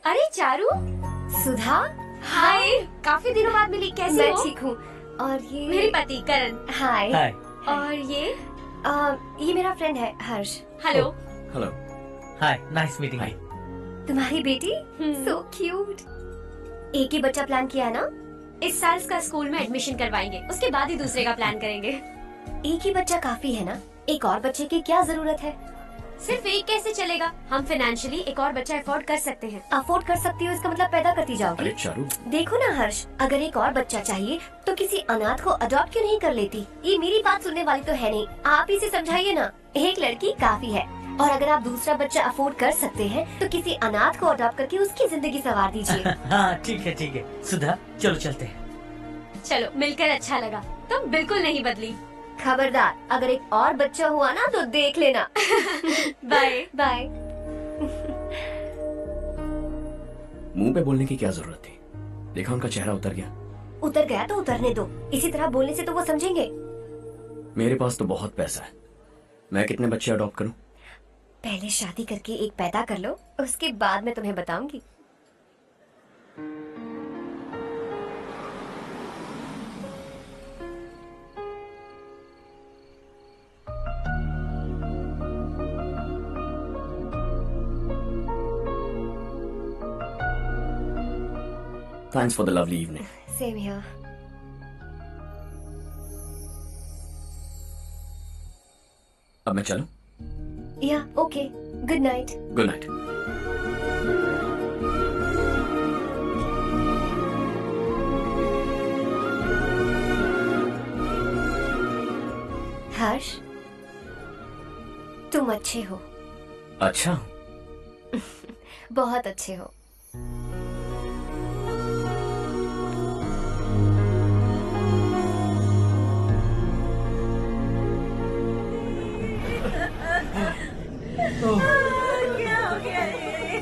अरे चारू, सुधा, हाय। काफी दिनों बाद मिली, कैसी मैं हो? ठीक हूँ। और ये मेरे पति करण। हाय। हाय। और ये मेरा फ्रेंड है Harsh. Hello. Hello. Hi, nice meeting you. तुम्हारी बेटी सो क्यूट। एक ही बच्चा प्लान किया है ना? इस साल इसका स्कूल में एडमिशन करवाएंगे, उसके बाद ही दूसरे का प्लान करेंगे। एक ही बच्चा काफी है ना? एक और बच्चे की क्या जरूरत है? सिर्फ एक कैसे चलेगा? हम फाइनेंशियली एक और बच्चा अफोर्ड कर सकते हैं। अफोर्ड कर सकती हो इसका मतलब पैदा करती जाओगी? अरे चारू, देखो ना हर्ष, अगर एक और बच्चा चाहिए तो किसी अनाथ को अडॉप्ट क्यों नहीं कर लेती? ये मेरी बात सुनने वाली तो है नहीं, आप इसे समझाइए ना। एक लड़की काफी है, और अगर आप दूसरा बच्चा अफोर्ड कर सकते हैं तो किसी अनाथ को अडॉप्ट करके उसकी जिंदगी संवार दीजिए। हाँ ठीक है सुधा, चलो चलते हैं। चलो, मिलकर अच्छा लगा। तुम बिल्कुल नहीं बदली। खबरदार, अगर एक और बच्चा हुआ ना तो देख लेना। Bye bye. मुंह पे बोलने की क्या जरूरत थी? देखा उनका चेहरा उतर गया। उतर गया तो उतरने दो, इसी तरह बोलने से तो वो समझेंगे। मेरे पास तो बहुत पैसा है, मैं कितने बच्चे अडॉप्ट करूं? पहले शादी करके एक पैदा कर लो, उसके बाद मैं तुम्हें बताऊंगी। Thanks for the lovely evening. Same here. अब मैं चलूं? Yeah, okay. Good night. Good night. हर्ष, तुम अच्छे हो। अच्छा। बहुत अच्छे हो। क्या हो गया ये?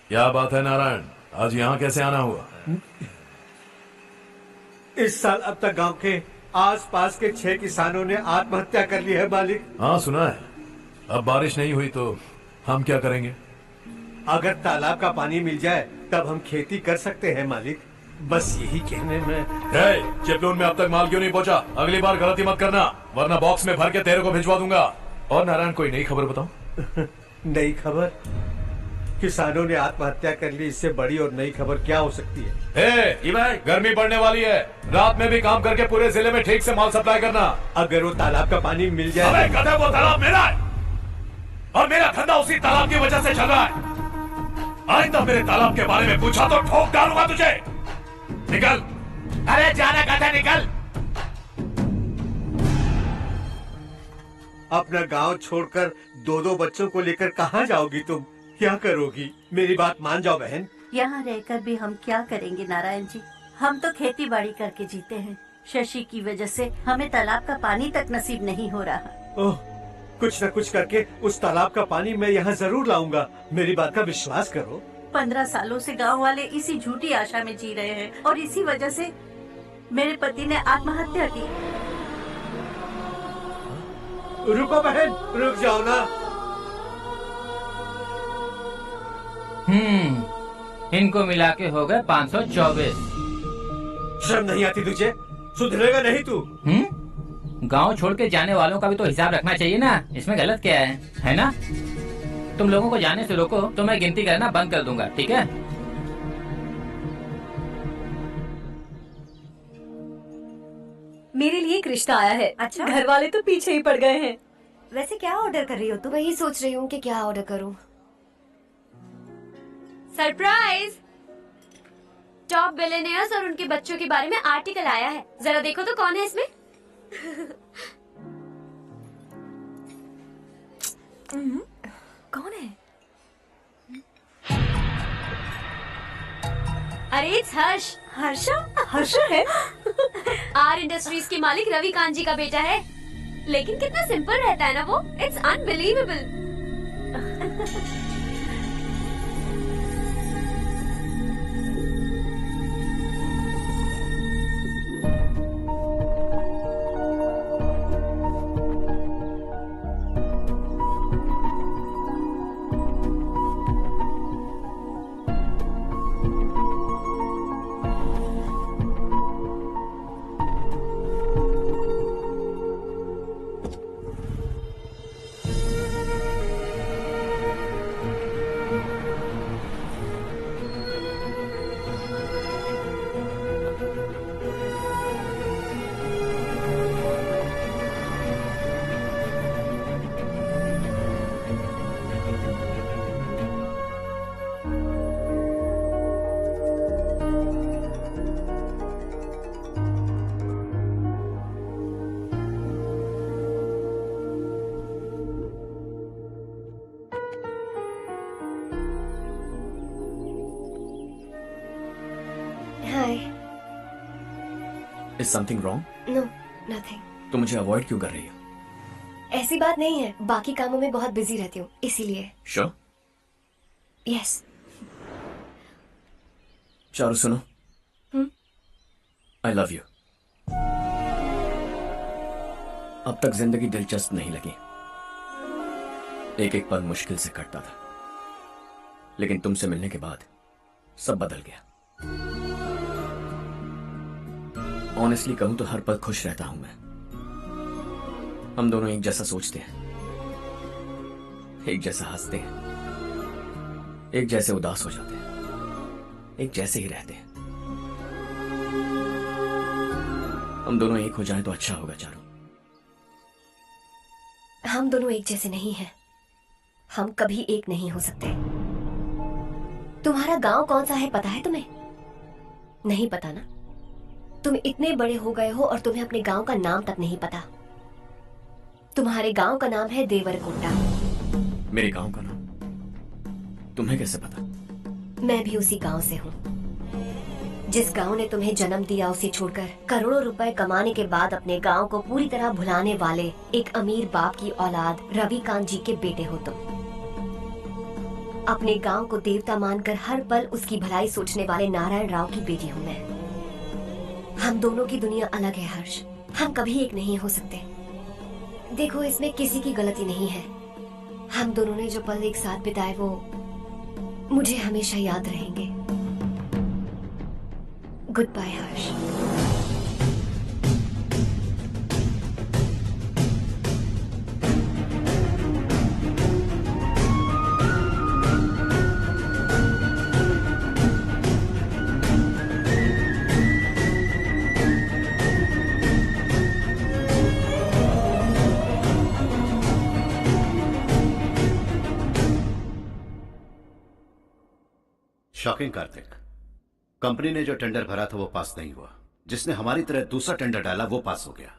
क्या बात है नारायण, आज यहाँ कैसे आना हुआ? इस साल अब तक गांव के आसपास के 6 किसानों ने आत्महत्या कर ली है मालिक। हाँ सुना है। अब बारिश नहीं हुई तो हम क्या करेंगे? अगर तालाब का पानी मिल जाए तब हम खेती कर सकते हैं मालिक। बस यही कहने में। चिपलून में अब तक माल क्यों नहीं पहुंचा? अगली बार गलती मत करना, वरना बॉक्स में भर के तेरे को भिजवा दूंगा। और नारायण, कोई नई खबर बताओ। नई खबर? किसानों ने आत्महत्या कर ली, इससे बड़ी और नई खबर क्या हो सकती है? भाई, गर्मी पड़ने वाली है, रात में भी काम करके पूरे जिले में ठीक से माल सप्लाई करना। अगर वो तालाब का पानी मिल जाए। अबे गधे, वो तालाब मेरा है और मेरा धंधा उसी तालाब की वजह से चल रहा है। आइंदा मेरे तालाब के बारे में पूछा तो ठोक डालूंगा तुझे। निकल। अरे जाना गधा, निकल। अपना गांव छोड़कर 2-2 बच्चों को लेकर कहाँ जाओगी तुम? क्या करोगी? मेरी बात मान जाओ बहन। यहाँ रहकर भी हम क्या करेंगे नारायण जी? हम तो खेती बाड़ी करके जीते हैं। शशि की वजह से हमें तालाब का पानी तक नसीब नहीं हो रहा। ओह, कुछ न कुछ करके उस तालाब का पानी मैं यहाँ जरूर लाऊंगा। मेरी बात का विश्वास करो। 15 सालों से गांव वाले इसी झूठी आशा में जी रहे हैं और इसी वजह से मेरे पति ने आत्महत्या की। रुको बहन, रुक जाओ ना। इनको मिला के हो गए 524। शर्म नहीं आती तुझे? सुधरेगा नहीं तू? गांव छोड़ के जाने वालों का भी तो हिसाब रखना चाहिए ना। इसमें गलत क्या है ना? तुम लोगों को जाने से रोको तो मैं गिनती करना बंद कर दूंगा, ठीक है? मेरे लिए एक रिश्ता आया है। अच्छा? घर वाले तो पीछे ही पड़ गए हैं। वैसे क्या ऑर्डर कर रही हो तुम? वही सोच रही हूँ कि क्या ऑर्डर करूँ। सरप्राइज! टॉप बिलियनियर्स और उनके बच्चों के बारे में आर्टिकल आया है। जरा देखो तो कौन है इसमें। कौन है? अरे इट्स हर्ष। हर्षा है? आर इंडस्ट्रीज के मालिक रवि कांत जी का बेटा है। लेकिन कितना सिंपल रहता है ना वो। It's unbelievable. Is something wrong? No, nothing. तो मुझे अवॉइड क्यों कर रही हो? ऐसी बात नहीं है, बाकी कामों में बहुत बिजी रहती हूँ इसीलिए। Sure? Yes. चारू सुनो। I love you. अब तक जिंदगी दिलचस्प नहीं लगी। एक एक पल मुश्किल से कटता था, लेकिन तुमसे मिलने के बाद सब बदल गया। ऑनेस्टली कहूं तो हर पल खुश रहता हूं मैं। हम दोनों एक जैसा सोचते हैं, एक जैसा हंसते हैं, एक जैसे उदास हो जाते हैं, एक जैसे ही रहते हैं। हम दोनों एक हो जाएं तो अच्छा होगा चारू। हम दोनों एक जैसे नहीं हैं। हम कभी एक नहीं हो सकते। तुम्हारा गांव कौन सा है पता है तुम्हें? नहीं पता ना? तुम इतने बड़े हो गए हो और तुम्हें अपने गांव का नाम तक नहीं पता। तुम्हारे गांव का नाम है देवरकोटा। मेरे गांव का नाम तुम्हें कैसे पता? मैं भी उसी गांव से हूँ। जिस गांव ने तुम्हें जन्म दिया उसे छोड़कर करोड़ों रुपए कमाने के बाद अपने गांव को पूरी तरह भुलाने वाले एक अमीर बाप की औलाद रवि कांत जी के बेटे हो तुम। अपने गांव को देवता मानकर हर पल उसकी भलाई सोचने वाले नारायण राव की बेटी हूँ मैं। हम दोनों की दुनिया अलग है हर्ष, हम कभी एक नहीं हो सकते। देखो, इसमें किसी की गलती नहीं है। हम दोनों ने जो पल एक साथ बिताए वो मुझे हमेशा याद रहेंगे। गुड बाय हर्ष। शॉकिंग कार्तिक, कंपनी ने जो टेंडर भरा था वो पास नहीं हुआ। जिसने हमारी तरह दूसरा टेंडर डाला वो पास हो गया।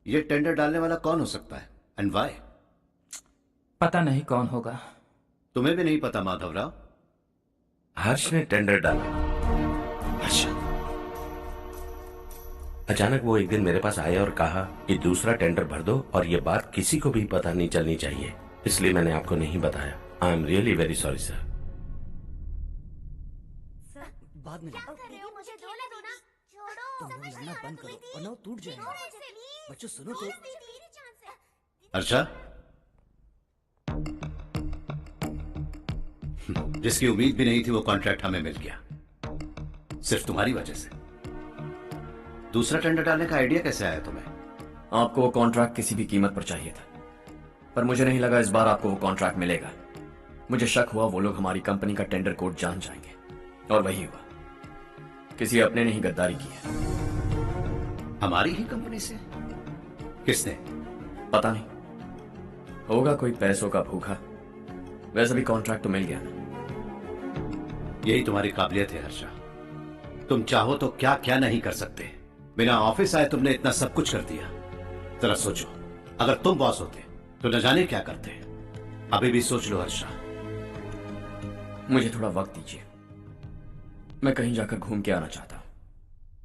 ये टेंडर डालने वाला कौन हो सकता है एंड व्हाई? पता नहीं कौन होगा। तुम्हें भी नहीं पता माधवराव? हर्ष ने टेंडर डाला। अच्छा। अचानक वो एक दिन मेरे पास आया और कहा कि दूसरा टेंडर भर दो और ये बात किसी को भी पता नहीं चलनी चाहिए, इसलिए मैंने आपको नहीं बताया। I am really very sorry sir. बाद में मुझे धोने दो ना। छोड़ो, तुम लड़ना बंद करो वरना वो टूट जाएगा। बच्चों सुनो तो। अर्षा, जिसकी उम्मीद भी नहीं थी वो कॉन्ट्रैक्ट हमें मिल गया, सिर्फ तुम्हारी वजह से। दूसरा टेंडर डालने का आइडिया कैसे आया तुम्हें? आपको वो कॉन्ट्रैक्ट किसी भी कीमत पर चाहिए था, पर मुझे नहीं लगा इस बार आपको वो कॉन्ट्रैक्ट मिलेगा। मुझे शक हुआ वो लोग हमारी कंपनी का टेंडर कोड जान जाएंगे, और वही हुआ। किसी अपने ने ही गद्दारी की है। हमारी ही कंपनी से? किसने? पता नहीं, होगा कोई पैसों का भूखा। वैसे भी कॉन्ट्रैक्ट तो मिल गया। यही तुम्हारी काबिलियत है हर्षा, तुम चाहो तो क्या क्या नहीं कर सकते। बिना ऑफिस आए तुमने इतना सब कुछ कर दिया। जरा सोचो, अगर तुम बॉस होते तो न जाने क्या करते। अभी भी सोच लो हर्षा। मुझे थोड़ा वक्त दीजिए, मैं कहीं जाकर घूम के आना चाहता हूं।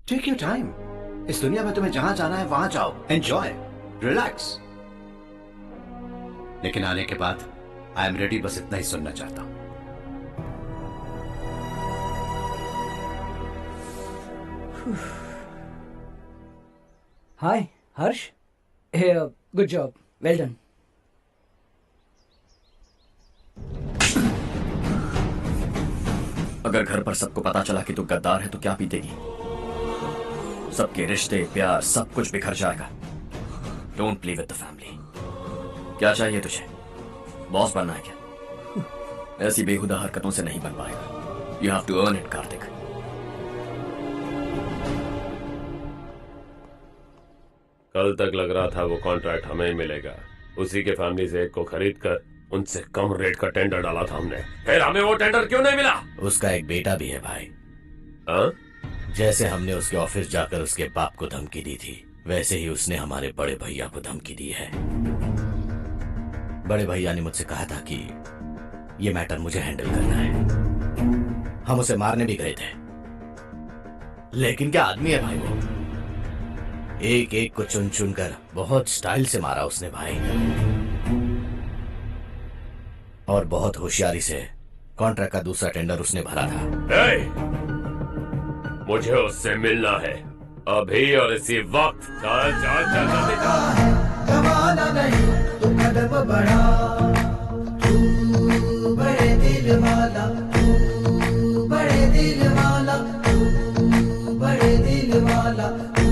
Take your time. इस दुनिया में तुम्हें जहां जाना है वहां जाओ, एंजॉय, रिलैक्स। लेकिन आने के बाद आई एम रेडी, बस इतना ही सुनना चाहता हूं। हाय हर्ष। हे गुड जॉब, वेल डन। अगर घर पर सबको पता चला कि तू गद्दार है तो क्या पीतेगी? सबके रिश्ते, प्यार, सब कुछ बिखर जाएगा। Don't play with the family. क्या चाहिए तुझे? बॉस बनना है क्या? ऐसी बेहुदा हरकतों से नहीं बन पाएगा। You have to earn it Kartik. कल तक लग रहा था वो कॉन्ट्रैक्ट हमें ही मिलेगा। उसी के फैमिली से एक को खरीद कर उनसे कम रेट का टेंडर डाला था हमने, फिर हमें वो टेंडर क्यों नहीं मिला? उसका एक बेटा भी है भाई। हाँ? जैसे हमने उसके ऑफिस जाकर उसके बाप को धमकी दी थी, वैसे ही उसने हमारे बड़े भैया को धमकी दी है। बड़े भैया ने मुझसे कहा था कि ये मैटर मुझे हैंडल करना है। हम उसे मारने भी गए थे, लेकिन क्या आदमी है भाई वो। एक एक को चुन चुन कर बहुत स्टाइल से मारा उसने भाई, और बहुत होशियारी से कॉन्ट्रैक्ट का दूसरा टेंडर उसने भरा था। मुझे उससे मिलना है अभी और इसी वक्त। चल चल चल जल्दी चल। कमाना नहीं तो कदम बढ़ा, तू बड़े दिल वाला, तू बड़े दिल वाला, तू बड़े दिल वाला, तू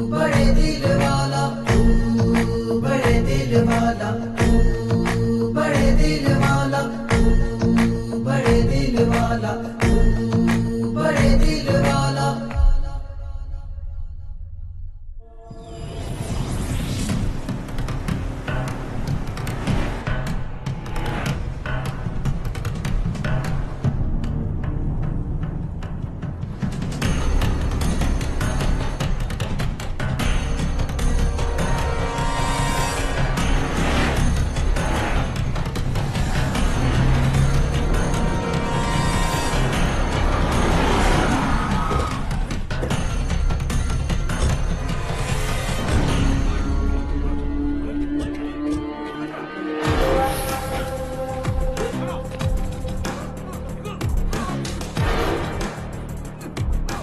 बड़े दिल वाला, तू बड़े दिल वाला, तू बड़े दिल वाला, तू बड़े दिल वाला, तू बड़े दिल वाला।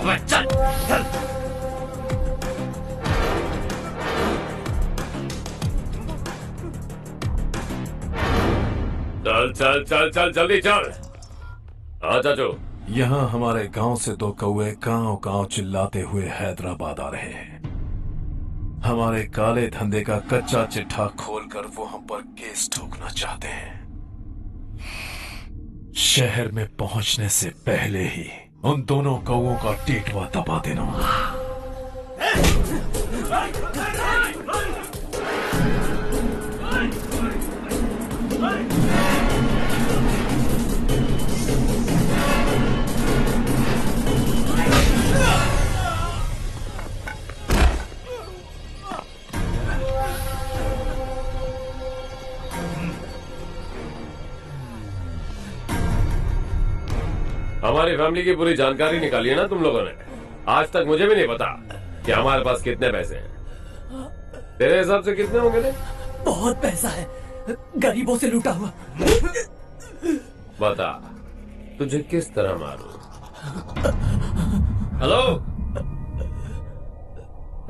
अबे चल चल। चल चल चल चल जल्दी चल। हाँ चाचू। यहाँ हमारे गांव से 2 कौवे गांव गांव चिल्लाते हुए हैदराबाद आ रहे हैं। हमारे काले धंधे का कच्चा चिट्ठा खोलकर वो हम पर केस ठोकना चाहते हैं। शहर में पहुंचने से पहले ही उन दोनों कौवों का टेटवा दबा देना। हमारी फैमिली की पूरी जानकारी निकाली है ना तुम लोगों ने। आज तक मुझे भी नहीं पता कि हमारे पास कितने पैसे हैं। तेरे हिसाब से कितने होंगे रे? बहुत पैसा है, गरीबों से लूटा हुआ। बता तुझे किस तरह मारूं? हेलो,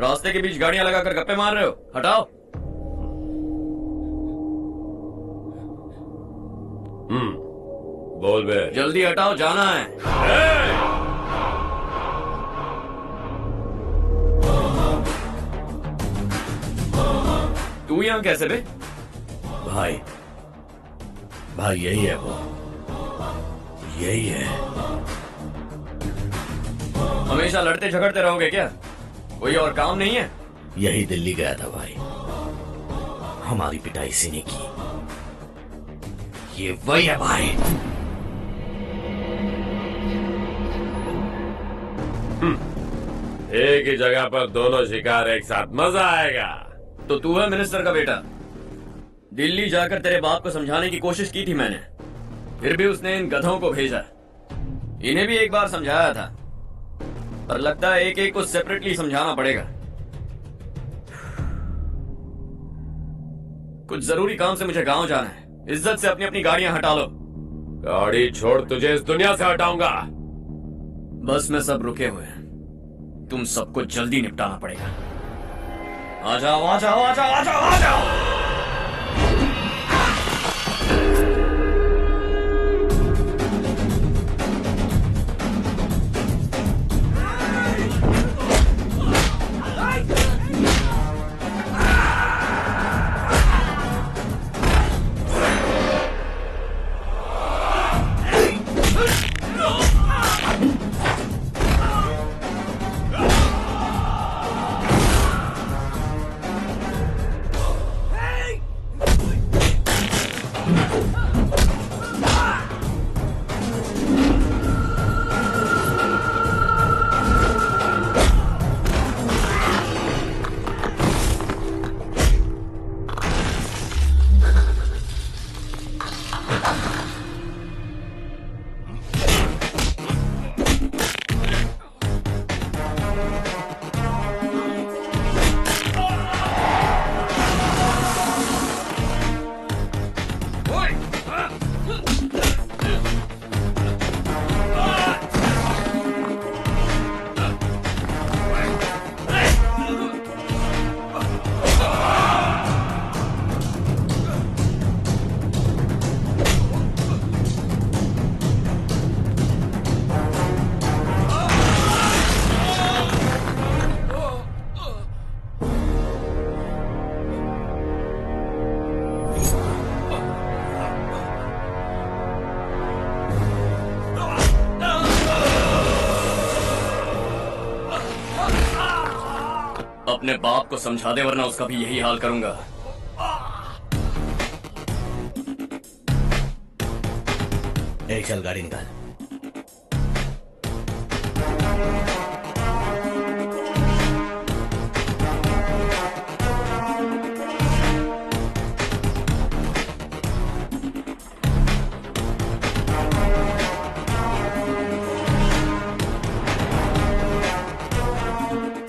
रास्ते के बीच गाड़ियां लगाकर गप्पे मार रहे हो? हटाओ। बोल बे। जल्दी हटाओ, जाना है। तू यहाँ कैसे बे? भाई भाई यही है वो, यही है। हमेशा लड़ते झगड़ते रहोगे क्या? कोई और काम नहीं है? यही दिल्ली गया था भाई, हमारी पिटाई इसी ने की। ये वही है भाई। एक ही जगह पर दोनों शिकार एक साथ, मजा आएगा। तो तू है मिनिस्टर का बेटा। दिल्ली जाकर तेरे बाप को समझाने की कोशिश की थी मैंने, फिर भी उसने इन गधों को भेजा। इन्हें भी एक बार समझाया था, पर लगता है एक एक को सेपरेटली समझाना पड़ेगा। कुछ जरूरी काम से मुझे गांव जाना है। इज्जत से अपनी अपनी गाड़ियां हटा लो। गाड़ी छोड़, तुझे इस दुनिया से हटाऊंगा। बस में सब रुके हुए हैं, तुम सबको जल्दी निपटाना पड़ेगा। आ जाओ आ जाओ आ जाओ आ जाओ आ जाओ। अपने बाप को समझा दे, वरना उसका भी यही हाल करूंगा। एक चल गाड़ी निकाल।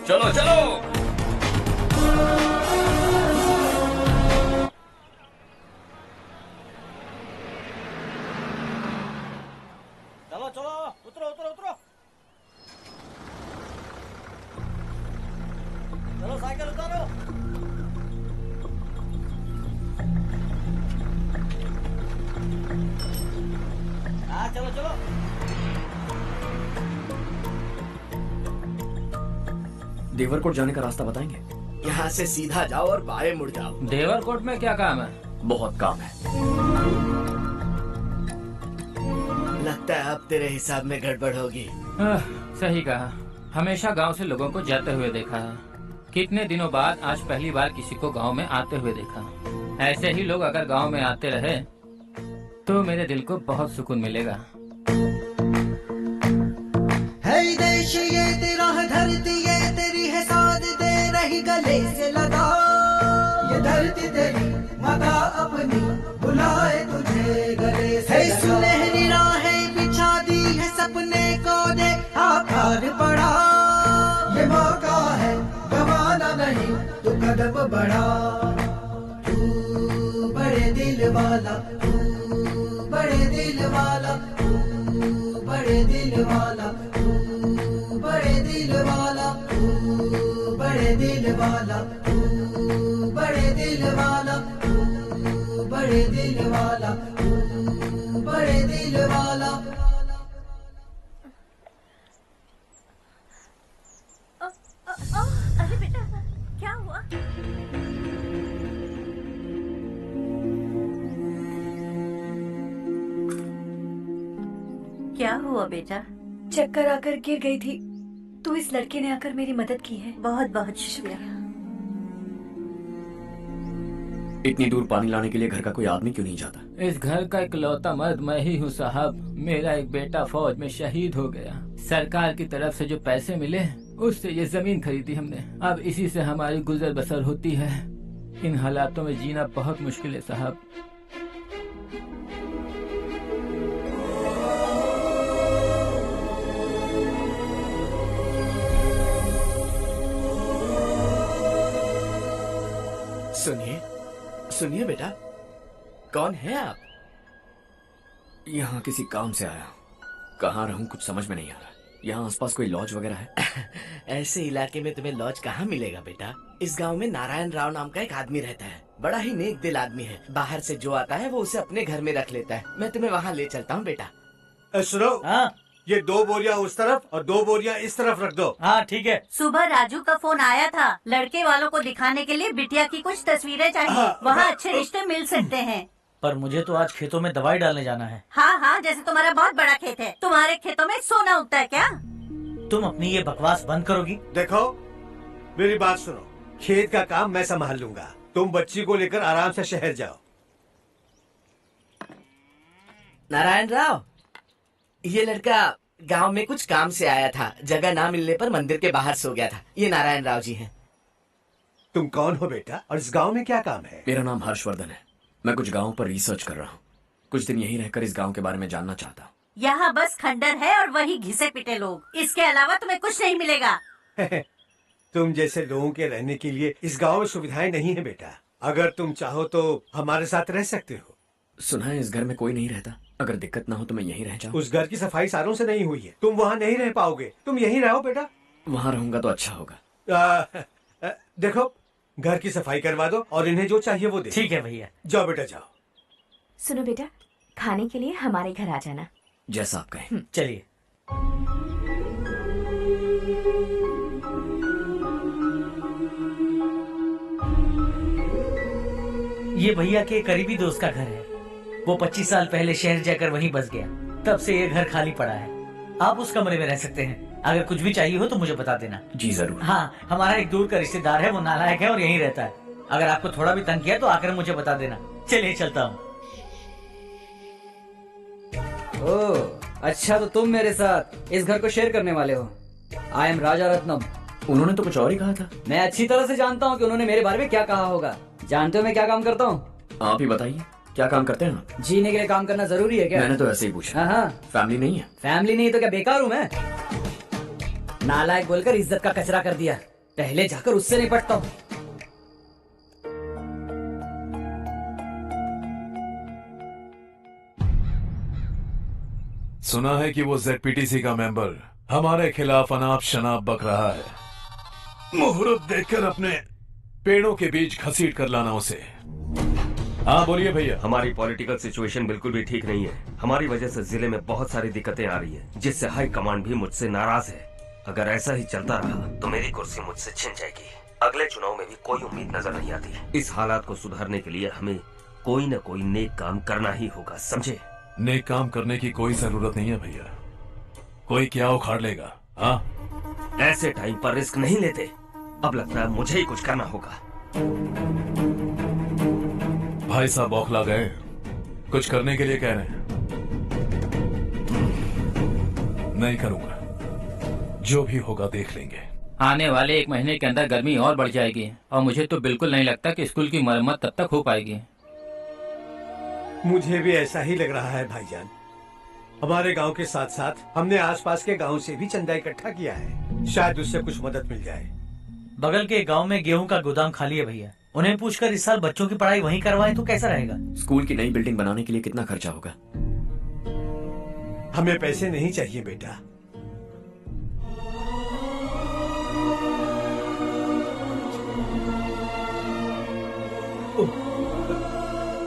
चलो चलो। चलो चलो, उतरो उतरो उतरो। हाँ चलो चलो। देवरकोट जाने का रास्ता बताएंगे? यहाँ से सीधा जाओ और बाएं मुड़ जाओ। देवरकोट में क्या काम है? बहुत काम है। लगता है अब तेरे हिसाब में गड़बड़ होगी। सही कहा। हमेशा गांव से लोगों को जाते हुए देखा है। कितने दिनों बाद आज पहली बार किसी को गांव में आते हुए देखा। ऐसे ही लोग अगर गांव में आते रहे तो मेरे दिल को बहुत सुकून मिलेगा। है देश ये तेरा है, धरती ये तेरी है, साथ दे रही गले से लगा। ये धरती तेरी माता अपनी बुलाए तुझे गले से लगा। सुनहरी राहें बिछा दी है, सपने को दे आकार बढ़ा। ये मौका है गवाना नहीं, तू कदम बढ़ा। तू बड़े दिल वाला, तू बड़े दिल वाला, तू बड़े दिल वाला, तू बड़े दिल वाला, तू बड़े दिल वाला, तू बड़े दिल वाला, तू बड़े दिल वाला, तू बड़े दिल वाला। अरे बेटा क्या हुआ? क्या हुआ बेटा? चक्कर आकर गिर गई थी तो इस लड़के ने आकर मेरी मदद की है। बहुत बहुत शुक्रिया। इतनी दूर पानी लाने के लिए घर का कोई आदमी क्यों नहीं जाता? इस घर का इकलौता मर्द मैं ही हूँ साहब। मेरा एक बेटा फौज में शहीद हो गया। सरकार की तरफ से जो पैसे मिले उससे ये जमीन खरीदी हमने। अब इसी से हमारी गुजर बसर होती है। इन हालातों में जीना बहुत मुश्किल है साहब। सुनिए सुनिए बेटा, कौन है आप? यहाँ किसी काम से आया। कहाँ रहूं कुछ समझ में नहीं आ रहा। यहाँ आसपास कोई लॉज वगैरह है? ऐसे इलाके में तुम्हें लॉज कहाँ मिलेगा बेटा। इस गांव में नारायण राव नाम का एक आदमी रहता है। बड़ा ही नेक दिल आदमी है। बाहर से जो आता है वो उसे अपने घर में रख लेता है। मैं तुम्हें वहाँ ले चलता हूँ बेटा। सुनो, ये 2 बोरियां उस तरफ और 2 बोरियां इस तरफ रख दो। हाँ ठीक है। सुबह राजू का फोन आया था। लड़के वालों को दिखाने के लिए बिटिया की कुछ तस्वीरें चाहिए। वहाँ अच्छे रिश्ते मिल सकते हैं। पर मुझे तो आज खेतों में दवाई डालने जाना है। हाँ हाँ, जैसे तुम्हारा बहुत बड़ा खेत है। तुम्हारे खेतों में सोना उगता है क्या? तुम अपनी ये बकवास बंद करोगी? देखो मेरी बात सुनो, खेत का काम मैं संभाल लूंगा। तुम बच्ची को लेकर आराम से शहर जाओ। नारायण राव, ये लड़का गांव में कुछ काम से आया था। जगह ना मिलने पर मंदिर के बाहर सो गया था। ये नारायण राव जी हैं। तुम कौन हो बेटा और इस गांव में क्या काम है? मेरा नाम हर्षवर्धन है। मैं कुछ गाँव पर रिसर्च कर रहा हूँ। कुछ दिन यहीं रहकर इस गाँव के बारे में जानना चाहता हूँ। यहाँ बस खंडर है और वही घिसे पिटे लोग। इसके अलावा तुम्हें कुछ नहीं मिलेगा। तुम जैसे लोगों के रहने के लिए इस गांव में सुविधाएं नहीं है बेटा। अगर तुम चाहो तो हमारे साथ रह सकते हो। सुना है इस घर में कोई नहीं रहता। अगर दिक्कत ना हो तो मैं यहीं रह जाऊँ। उस घर की सफाई सालों से नहीं हुई है। तुम वहाँ नहीं रह पाओगे। तुम यहीं रहो बेटा। वहाँ रहूंगा तो अच्छा होगा। देखो, घर की सफाई करवा दो और इन्हें जो चाहिए वो दे। ठीक है भैया। जाओ बेटा जाओ। सुनो बेटा, खाने के लिए हमारे घर आ जाना। जैसा आप कहें। चलिए। ये भैया के करीबी दोस्त का घर है। वो 25 साल पहले शहर जाकर वहीं बस गया। तब से ये घर खाली पड़ा है। आप उस कमरे में रह सकते हैं। अगर कुछ भी चाहिए हो तो मुझे बता देना। जी जरूर। हाँ, हमारा एक दूर का रिश्तेदार है। वो नालायक है और यहीं रहता है। अगर आपको थोड़ा भी तंग किया तो आकर मुझे बता देना। चलिए चलता हूँ। ओह अच्छा, तो तुम मेरे साथ इस घर को शेयर करने वाले हो। आई एम राजा रत्नम। उन्होंने तो कुछ और ही कहा था। मैं अच्छी तरह से जानता हूँ कि उन्होंने मेरे बारे में क्या कहा होगा। जानते हो मैं क्या काम करता हूँ? आप ही बताइए, क्या काम करते हैं आप? जीने के लिए काम करना जरूरी है क्या? मैंने तो ऐसे ही पूछा। हाँ। फैमिली नहीं है? फैमिली नहीं तो क्या बेकार हूँ मैं? नालायक बोलकर इज्जत का कचरा कर दिया। पहले जाकर उससे निपटता हूँ। सुना है कि वो ZPTC का मेंबर हमारे खिलाफ अनाप शनाप बक रहा है। मुहूर्त देखकर अपने पेड़ों के बीच घसीट कर लाना उसे। हाँ बोलिए भैया। हमारी पॉलिटिकल सिचुएशन बिल्कुल भी ठीक नहीं है। हमारी वजह से जिले में बहुत सारी दिक्कतें आ रही है, जिससे हाई कमांड भी मुझसे नाराज है। अगर ऐसा ही चलता रहा तो मेरी कुर्सी मुझसे छिन जाएगी। अगले चुनाव में भी कोई उम्मीद नजर नहीं आती। इस हालात को सुधारने के लिए हमें कोई न कोई नेक काम करना ही होगा, समझे? नेक काम करने की कोई जरूरत नहीं है भैया, कोई क्या उखाड़ लेगा। हाँ, ऐसे टाइम पर रिस्क नहीं लेते। अब लगता है मुझे ही कुछ करना होगा। भाई साहब बौखला गए, कुछ करने के लिए कह रहे हैं। नहीं करूंगा, जो भी होगा देख लेंगे। आने वाले 1 महीने के अंदर गर्मी और बढ़ जाएगी और मुझे तो बिल्कुल नहीं लगता कि स्कूल की मरम्मत तब तक हो पाएगी। मुझे भी ऐसा ही लग रहा है भाईजान। हमारे गांव के साथ साथ हमने आसपास के गांव से भी चंदा इकट्ठा किया है, शायद उससे कुछ मदद मिल जाए। बगल के गांव में गेहूं का गोदाम खाली है भैया, उन्हें पूछकर इस साल बच्चों की पढ़ाई वहीं करवाएं तो कैसा रहेगा? स्कूल की नई बिल्डिंग बनाने के लिए कितना खर्चा होगा? हमें पैसे नहीं चाहिए बेटा।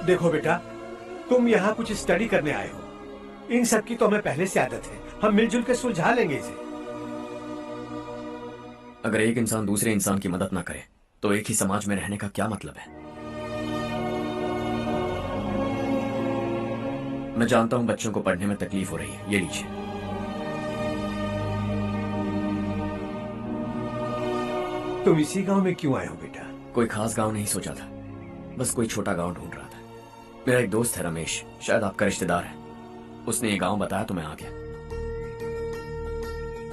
देखो बेटा, तुम यहाँ कुछ स्टडी करने आए हो, इन सब की तो हमें पहले से आदत है। हम मिलजुल के सुलझा लेंगे इसे। अगर एक इंसान दूसरे इंसान की मदद ना करे तो एक ही समाज में रहने का क्या मतलब है? मैं जानता हूं बच्चों को पढ़ने में तकलीफ हो रही है, ये लीजिए। तुम इसी गांव में क्यों आए हो बेटा? कोई खास गांव नहीं सोचा था, बस कोई छोटा गांव ढूंढ रहा था। मेरा एक दोस्त है रमेश, शायद आपका रिश्तेदार है, उसने ये गांव बताया तो मैं आ गया।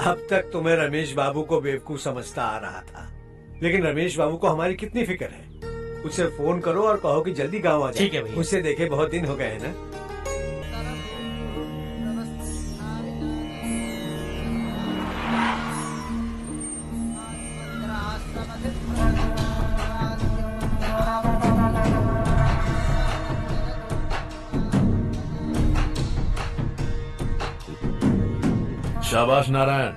अब तक तो मैं रमेश बाबू को बेवकूफ समझता आ रहा था, लेकिन रमेश बाबू को हमारी कितनी फिक्र है। उसे फोन करो और कहो कि जल्दी गांव आ जाए। ठीक है भैया। उसे देखे बहुत दिन हो गए हैं ना। शाबाश नारायण।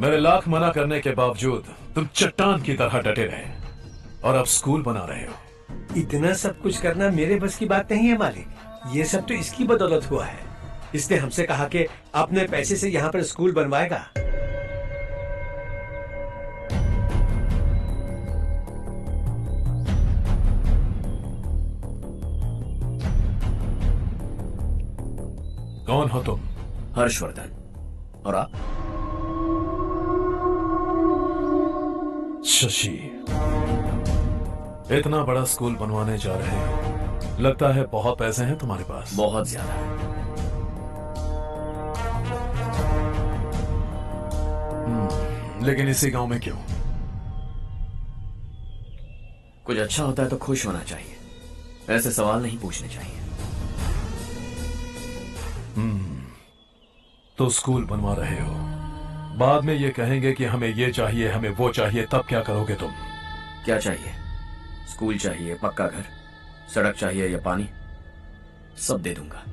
मेरे लाख मना करने के बावजूद तुम चट्टान की तरह डटे रहे और अब स्कूल बना रहे हो। इतना सब कुछ करना मेरे बस की बात नहीं है मालिक, ये सब तो इसकी बदौलत हुआ है। इसने हमसे कहा कि अपने पैसे से यहाँ पर स्कूल बनवाएगा। कौन हो तुम? हर्षवर्धन। और आप? शशि। इतना बड़ा स्कूल बनवाने जा रहे हो, लगता है बहुत पैसे हैं तुम्हारे पास। बहुत ज्यादा। लेकिन इसी गांव में क्यों? कुछ अच्छा होता है तो खुश होना चाहिए, ऐसे सवाल नहीं पूछने चाहिए। तो स्कूल बनवा रहे हो, बाद में ये कहेंगे कि हमें ये चाहिए, हमें वो चाहिए, तब क्या करोगे तुम? क्या चाहिए? स्कूल चाहिए, पक्का घर, सड़क चाहिए या पानी, सब दे दूंगा।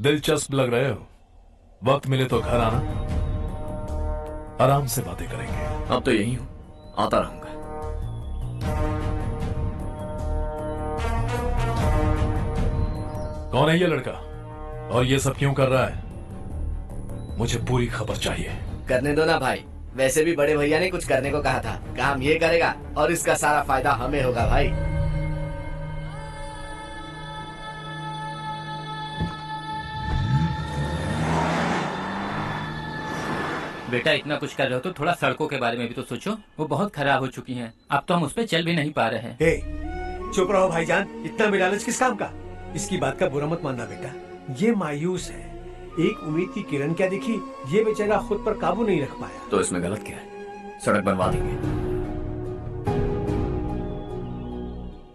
दिलचस्प लग रहे हो। वक्त मिले तो घर आना, आराम से बातें करेंगे। अब तो यही हूं, आता रहूंगा। कौन है ये लड़का और ये सब क्यों कर रहा है? मुझे पूरी खबर चाहिए। करने दो ना भाई, वैसे भी बड़े भैया ने कुछ करने को कहा था, काम ये करेगा और इसका सारा फायदा हमें होगा भाई। बेटा इतना कुछ कर रहे हो तो थोड़ा सड़कों के बारे में भी तो सोचो, वो बहुत खराब हो चुकी हैं। अब तो हम उस पर चल भी नहीं पा रहे हैं। चुप रहो भाईजान, इतना मिलालच किस काम का? इसकी बात का बुरा मत मानना बेटा, ये मायूस है। एक उम्मीद की किरण क्या दिखी, ये बेचारा खुद पर काबू नहीं रख पाया। तो इसमें गलत क्या है? सड़क बनवा देंगे।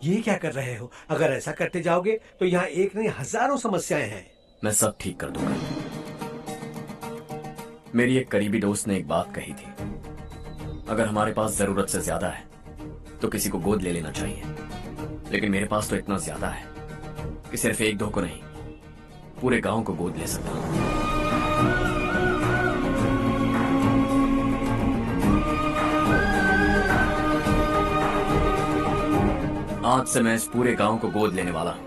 ये क्या कर रहे हो? अगर ऐसा करते जाओगे तो यहाँ एक नहीं हजारों समस्याएं हैं। मैं सब ठीक कर दूंगा। मेरी एक करीबी दोस्त ने एक बात कही थी, अगर हमारे पास जरूरत से ज्यादा है तो किसी को गोद ले लेना चाहिए, लेकिन मेरे पास तो इतना ज्यादा है कि सिर्फ एक दो को नहीं, पूरे गांव को गोद ले सकता हूं। आज से मैं इस पूरे गांव को गोद लेने वाला हूं।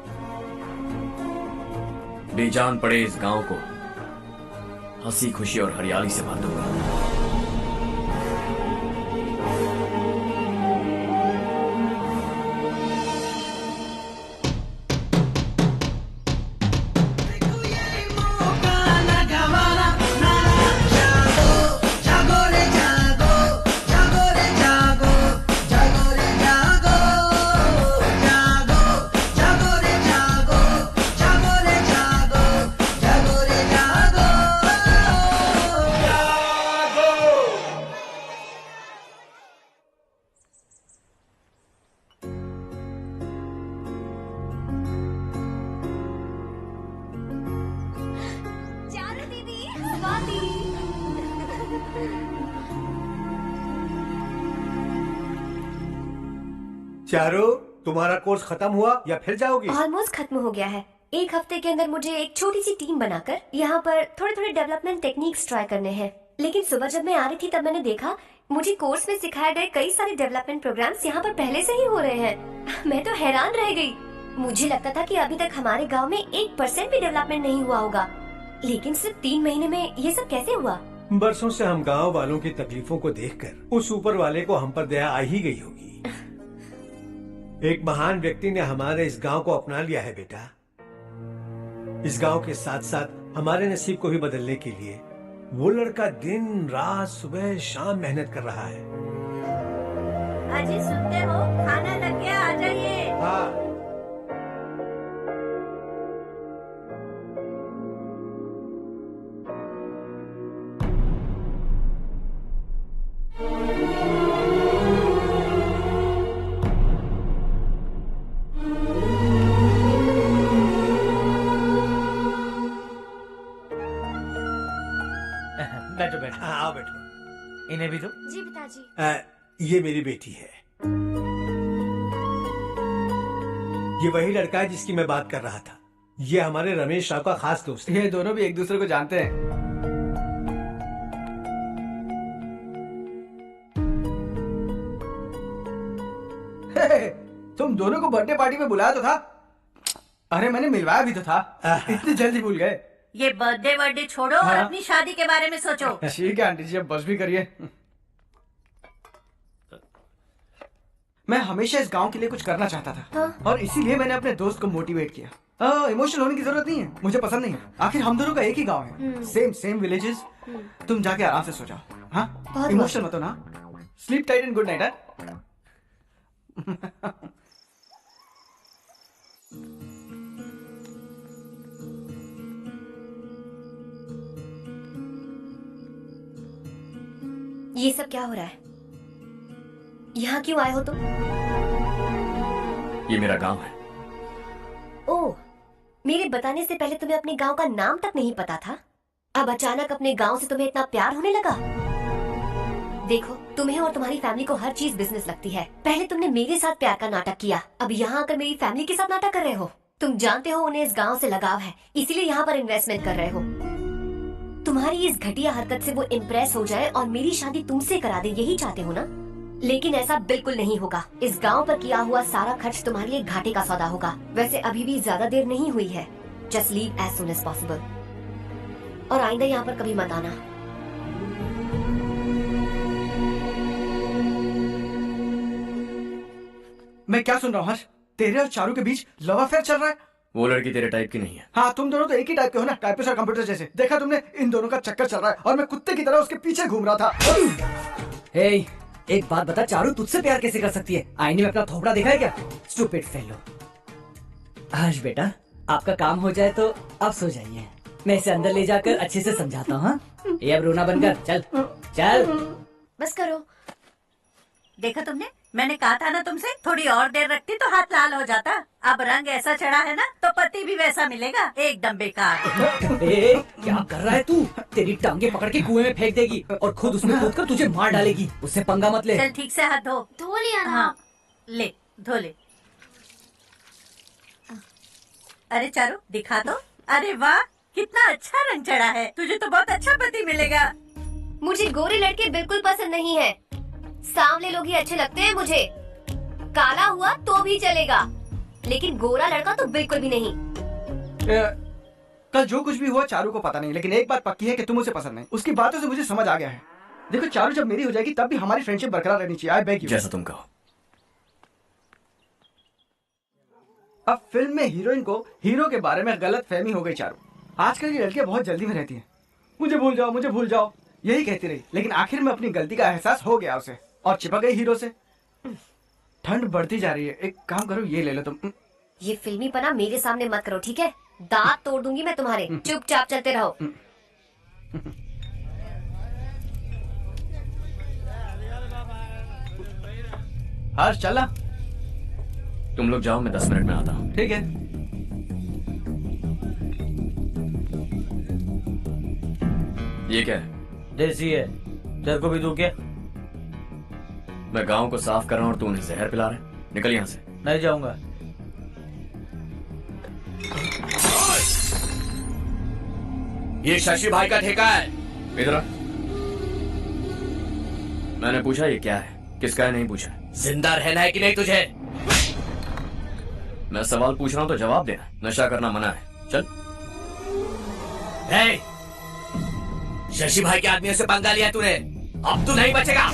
बेजान पड़े इस गांव को हंसी खुशी और हरियाली से भर दूंगा। चारू, तुम्हारा कोर्स खत्म हुआ या फिर जाओगी? ऑलमोस्ट खत्म हो गया है। एक हफ्ते के अंदर मुझे एक छोटी सी टीम बनाकर यहाँ पर थोड़े थोड़े डेवलपमेंट टेक्निक्स ट्राई करने हैं। लेकिन सुबह जब मैं आ रही थी तब मैंने देखा मुझे कोर्स में सिखाए गए कई सारे डेवलपमेंट प्रोग्राम्स यहाँ पर पहले से ही हो रहे हैं। मैं तो हैरान रह गई। मुझे लगता था कि अभी तक हमारे गाँव में 1% भी डेवलपमेंट नहीं हुआ होगा, लेकिन सिर्फ 3 महीने में ये सब कैसे हुआ? बरसों से हम गांव वालों की तकलीफों को देखकर उस ऊपर वाले को हम पर दया आ ही गई होगी। एक महान व्यक्ति ने हमारे इस गांव को अपना लिया है बेटा। इस गांव के साथ साथ हमारे नसीब को भी बदलने के लिए वो लड़का दिन रात सुबह शाम मेहनत कर रहा है। अजी सुनते हो, खाना लग गया, आ जाइए। हाँ। बैठो बैठो। आओ बैठो। इन्हें भी दो। जी पिताजी। ये मेरी बेटी है। ये वही लड़का है जिसकी मैं बात कर रहा था। ये हमारे रमेश राव का खास दोस्त है। ये दोनों भी एक दूसरे को जानते हैं। तुम दोनों को बर्थडे पार्टी में बुलाया तो था। अरे मैंने मिलवाया भी तो था। इतनी जल्दी भूल गए। ये बर्थडे छोड़ो और अपनी शादी के बारे में सोचो। ठीक है आंटी जी, अब बस भी करिए। मैं हमेशा इस गांव के लिए कुछ करना चाहता था। और इसीलिए मैंने अपने दोस्त को मोटिवेट किया। इमोशनल होने की जरूरत नहीं है, मुझे पसंद नहीं है। आखिर हम दोनों का एक ही गांव है, सेम विलेजेस। तुम जाके आराम से सो जाओ। हाँ, इमोशनल मत हो ना। Sleep tight and good night. ये सब क्या हो रहा है? यहाँ क्यों आए हो तुम? ये मेरा गांव है। ओह, मेरे बताने से पहले तुम्हें अपने गांव का नाम तक नहीं पता था? अब अचानक अपने गांव से तुम्हें इतना प्यार होने लगा? देखो, तुम्हें और तुम्हारी फैमिली को हर चीज बिजनेस लगती है। पहले तुमने मेरे साथ प्यार का नाटक किया, अब यहाँ आकर मेरी फैमिली के साथ नाटक कर रहे हो। तुम जानते हो उन्हें इस गांव से लगाव है, इसीलिए यहाँ पर इन्वेस्टमेंट कर रहे हो। तुम्हारी इस घटिया हरकत से वो इम्प्रेस हो जाए और मेरी शादी तुमसे करा दे, यही चाहते हो ना? लेकिन ऐसा बिल्कुल नहीं होगा। इस गांव पर किया हुआ सारा खर्च तुम्हारे लिए घाटे का सौदा होगा। वैसे अभी भी ज्यादा देर नहीं हुई है। Just leave as soon as possible और आइंदा यहाँ पर कभी मत आना। मैं क्या सुन रहा हूँ हर्ष? तेरे और चारू के बीच लव अफेयर चल रहा है? वो लड़की तेरे टाइप की नहीं है। हाँ, तुम दोनों तो एक ही टाइप के हो ना, टाइपिस्ट और कंप्यूटर जैसे। देखा तुमने, इन दोनों का चक्कर चल रहा है और मैं कुत्ते की तरह उसके पीछे घूम रहा था। हे, एक बात बता, चारू तुझसे प्यार कैसे कर सकती है? आईने में अपना थोपड़ा देखा है क्या? Stupid fellow. हर्ष बेटा, आपका काम हो जाए तो आप सो जाइए। मैं इसे अंदर ले जाकर अच्छे से समझाता हूँ। हाँ? ये अब रोना बंद कर। चल चल बस करो। देखा तुमने, मैंने कहा था ना तुमसे, थोड़ी और देर रखती तो हाथ लाल हो जाता। अब रंग ऐसा चढ़ा है ना तो पति भी वैसा मिलेगा। एकदम बेकार। ए, क्या कर रहा है तू? तेरी टांगे पकड़ के कुएं में फेंक देगी और खुद उसमें कूदकर तुझे मार डालेगी। उससे पंगा मत ले। चल ठीक से हाथ धो लिया ना? हाँ, ले धो ले। अरे चारू दिखा तो। अरे वाह, कितना अच्छा रंग चढ़ा है। तुझे तो बहुत अच्छा पति मिलेगा। मुझे गोरे लड़के बिल्कुल पसंद नहीं है। सांवले लोग ही अच्छे लगते हैं मुझे। काला हुआ तो भी चलेगा, लेकिन गोरा लड़का तो बिल्कुल भी नहीं। कल जो कुछ भी हुआ चारू को पता नहीं, लेकिन एक बात पक्की है कि तुम उसे पसंद नहीं। उसकी बातों से मुझे समझ आ गया है। देखो चारू जब मेरी हो जाएगी तब भी हमारी फ्रेंडशिप बरकरार रहनी चाहिए। I beg you. जैसा तुम कहो। अब फिल्म में हीरोइन को हीरो के बारे में गलत फहमी हो गई चारू। आजकल की लड़कियां बहुत जल्दी में रहती हैं। मुझे भूल जाओ, मुझे भूल जाओ, यही कहती रही, लेकिन आखिर में अपनी गलती का एहसास हो गया उसे और चिपक गई हीरो से। ठंड बढ़ती जा रही है, एक काम करो ये ले लो तुम। ये फिल्मी पना मेरे सामने मत करो, ठीक है? दांत तोड़ दूंगी मैं तुम्हारे। चुपचाप चलते रहो। हर्ष चला। तुम लोग जाओ, मैं 10 मिनट में आता हूँ। ठीक है। ये क्या है? देसी है, तेरे को भी दूं क्या? मैं गांव को साफ कर रहा हूँ और तू उन्हें जहर पिला रहा है। निकल यहाँ से। नहीं जाऊंगा। ये शशि भाई का ठेका है। इधर आ। मैंने पूछा ये क्या है, किसका है नहीं पूछा। जिंदा रहना है कि नहीं तुझे? मैं सवाल पूछ रहा हूँ तो जवाब देना। नशा करना मना है। चल। हे, शशि भाई के आदमियों से पंगा लिया तूने, अब तू नहीं बचेगा।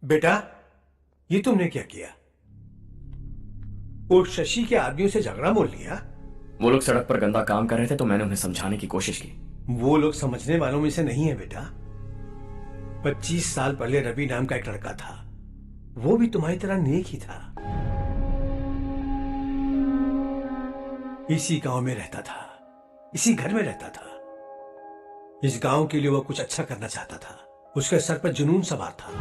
बेटा, ये तुमने क्या किया? वो शशि के आदमियों से झगड़ा मोल लिया? वो लोग सड़क पर गंदा काम कर रहे थे तो मैंने उन्हें समझाने की कोशिश की। वो लोग समझने वालों में से नहीं है बेटा। 25 साल पहले रवि नाम का एक लड़का था, वो भी तुम्हारी तरह नेक ही था। इसी गांव में रहता था, इसी घर में रहता था। इस गांव के लिए वो कुछ अच्छा करना चाहता था। उसके सर पर जुनून सवार था।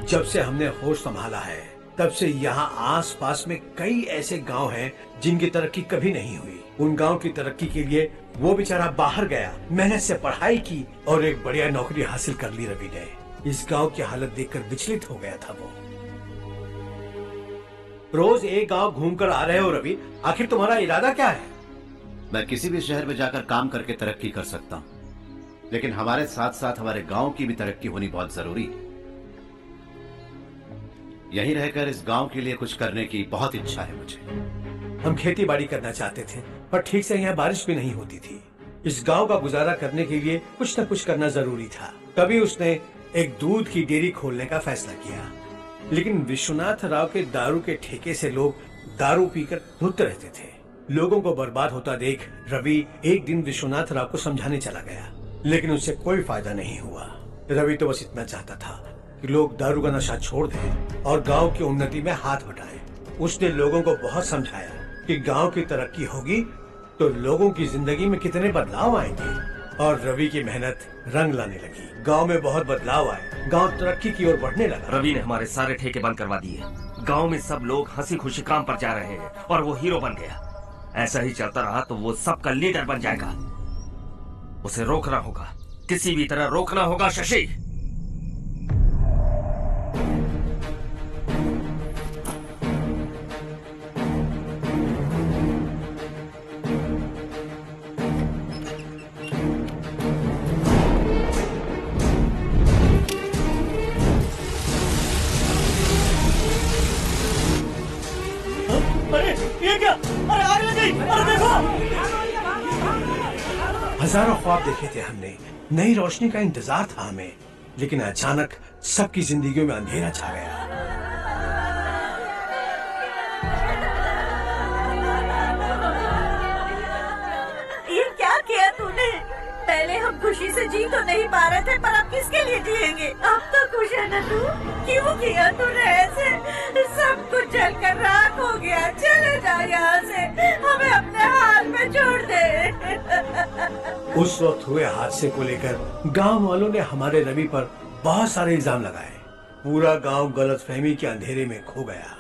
जब से हमने होश संभाला है तब से यहाँ आस पास में कई ऐसे गांव हैं जिनकी तरक्की कभी नहीं हुई। उन गांव की तरक्की के लिए वो बेचारा बाहर गया, मेहनत से पढ़ाई की और एक बढ़िया नौकरी हासिल कर ली रवि ने। इस गांव की हालत देखकर विचलित हो गया था वो। रोज एक गांव घूमकर आ रहे हो रवि, आखिर तुम्हारा इरादा क्या है? मैं किसी भी शहर में जाकर काम करके तरक्की कर सकता हूँ, लेकिन हमारे साथ साथ हमारे गांव की भी तरक्की होनी बहुत जरूरी है। यहीं रहकर इस गांव के लिए कुछ करने की बहुत इच्छा है मुझे। हम खेती बाड़ी करना चाहते थे, पर ठीक से यहाँ बारिश भी नहीं होती थी। इस गांव का गुजारा करने के लिए कुछ न कुछ करना जरूरी था। तभी उसने एक दूध की डेयरी खोलने का फैसला किया। लेकिन विश्वनाथ राव के दारू के ठेके से लोग दारू पीकर धुत रहते थे। लोगों को बर्बाद होता देख रवि एक दिन विश्वनाथ राव को समझाने चला गया, लेकिन उससे कोई फायदा नहीं हुआ। रवि तो बस इतना चाहता था कि लोग दारू का नशा छोड़ दें और गांव की उन्नति में हाथ बटाएं। उसने लोगों को बहुत समझाया कि गांव की तरक्की होगी तो लोगों की जिंदगी में कितने बदलाव आएंगे, और रवि की मेहनत रंग लाने लगी। गांव में बहुत बदलाव आए, गांव तरक्की की ओर बढ़ने लगा। रवि ने हमारे सारे ठेके बंद करवा दिए। गांव में सब लोग हंसी खुशी काम पर जा रहे हैं और वो हीरो बन गया। ऐसा ही चलता रहा तो वो सबका लीडर बन जाएगा। उसे रोकना होगा, किसी भी तरह रोकना होगा शशि। ये क्या? अरे आग लग गई! अरे देखो! हजारों ख्वाब देखे थे हमने, नई रोशनी का इंतजार था हमें, लेकिन अचानक सबकी जिंदगियों में अंधेरा छा गया। ये क्या किया तूने? पहले हम खुशी से जी तो नहीं पा रहे थे, पर अब किसके लिए जिएंगे? अब तो खुश है ना तू? क्यों किया तूने ऐसे? सब कुछ जलकर राख हो गया। चले जा यहाँ से, हमें अपने हाल में छोड़ दे। उस वक्त हुए हादसे को लेकर गांव वालों ने हमारे रवि पर बहुत सारे इल्जाम लगाए। पूरा गांव गलतफहमी के अंधेरे में खो गया।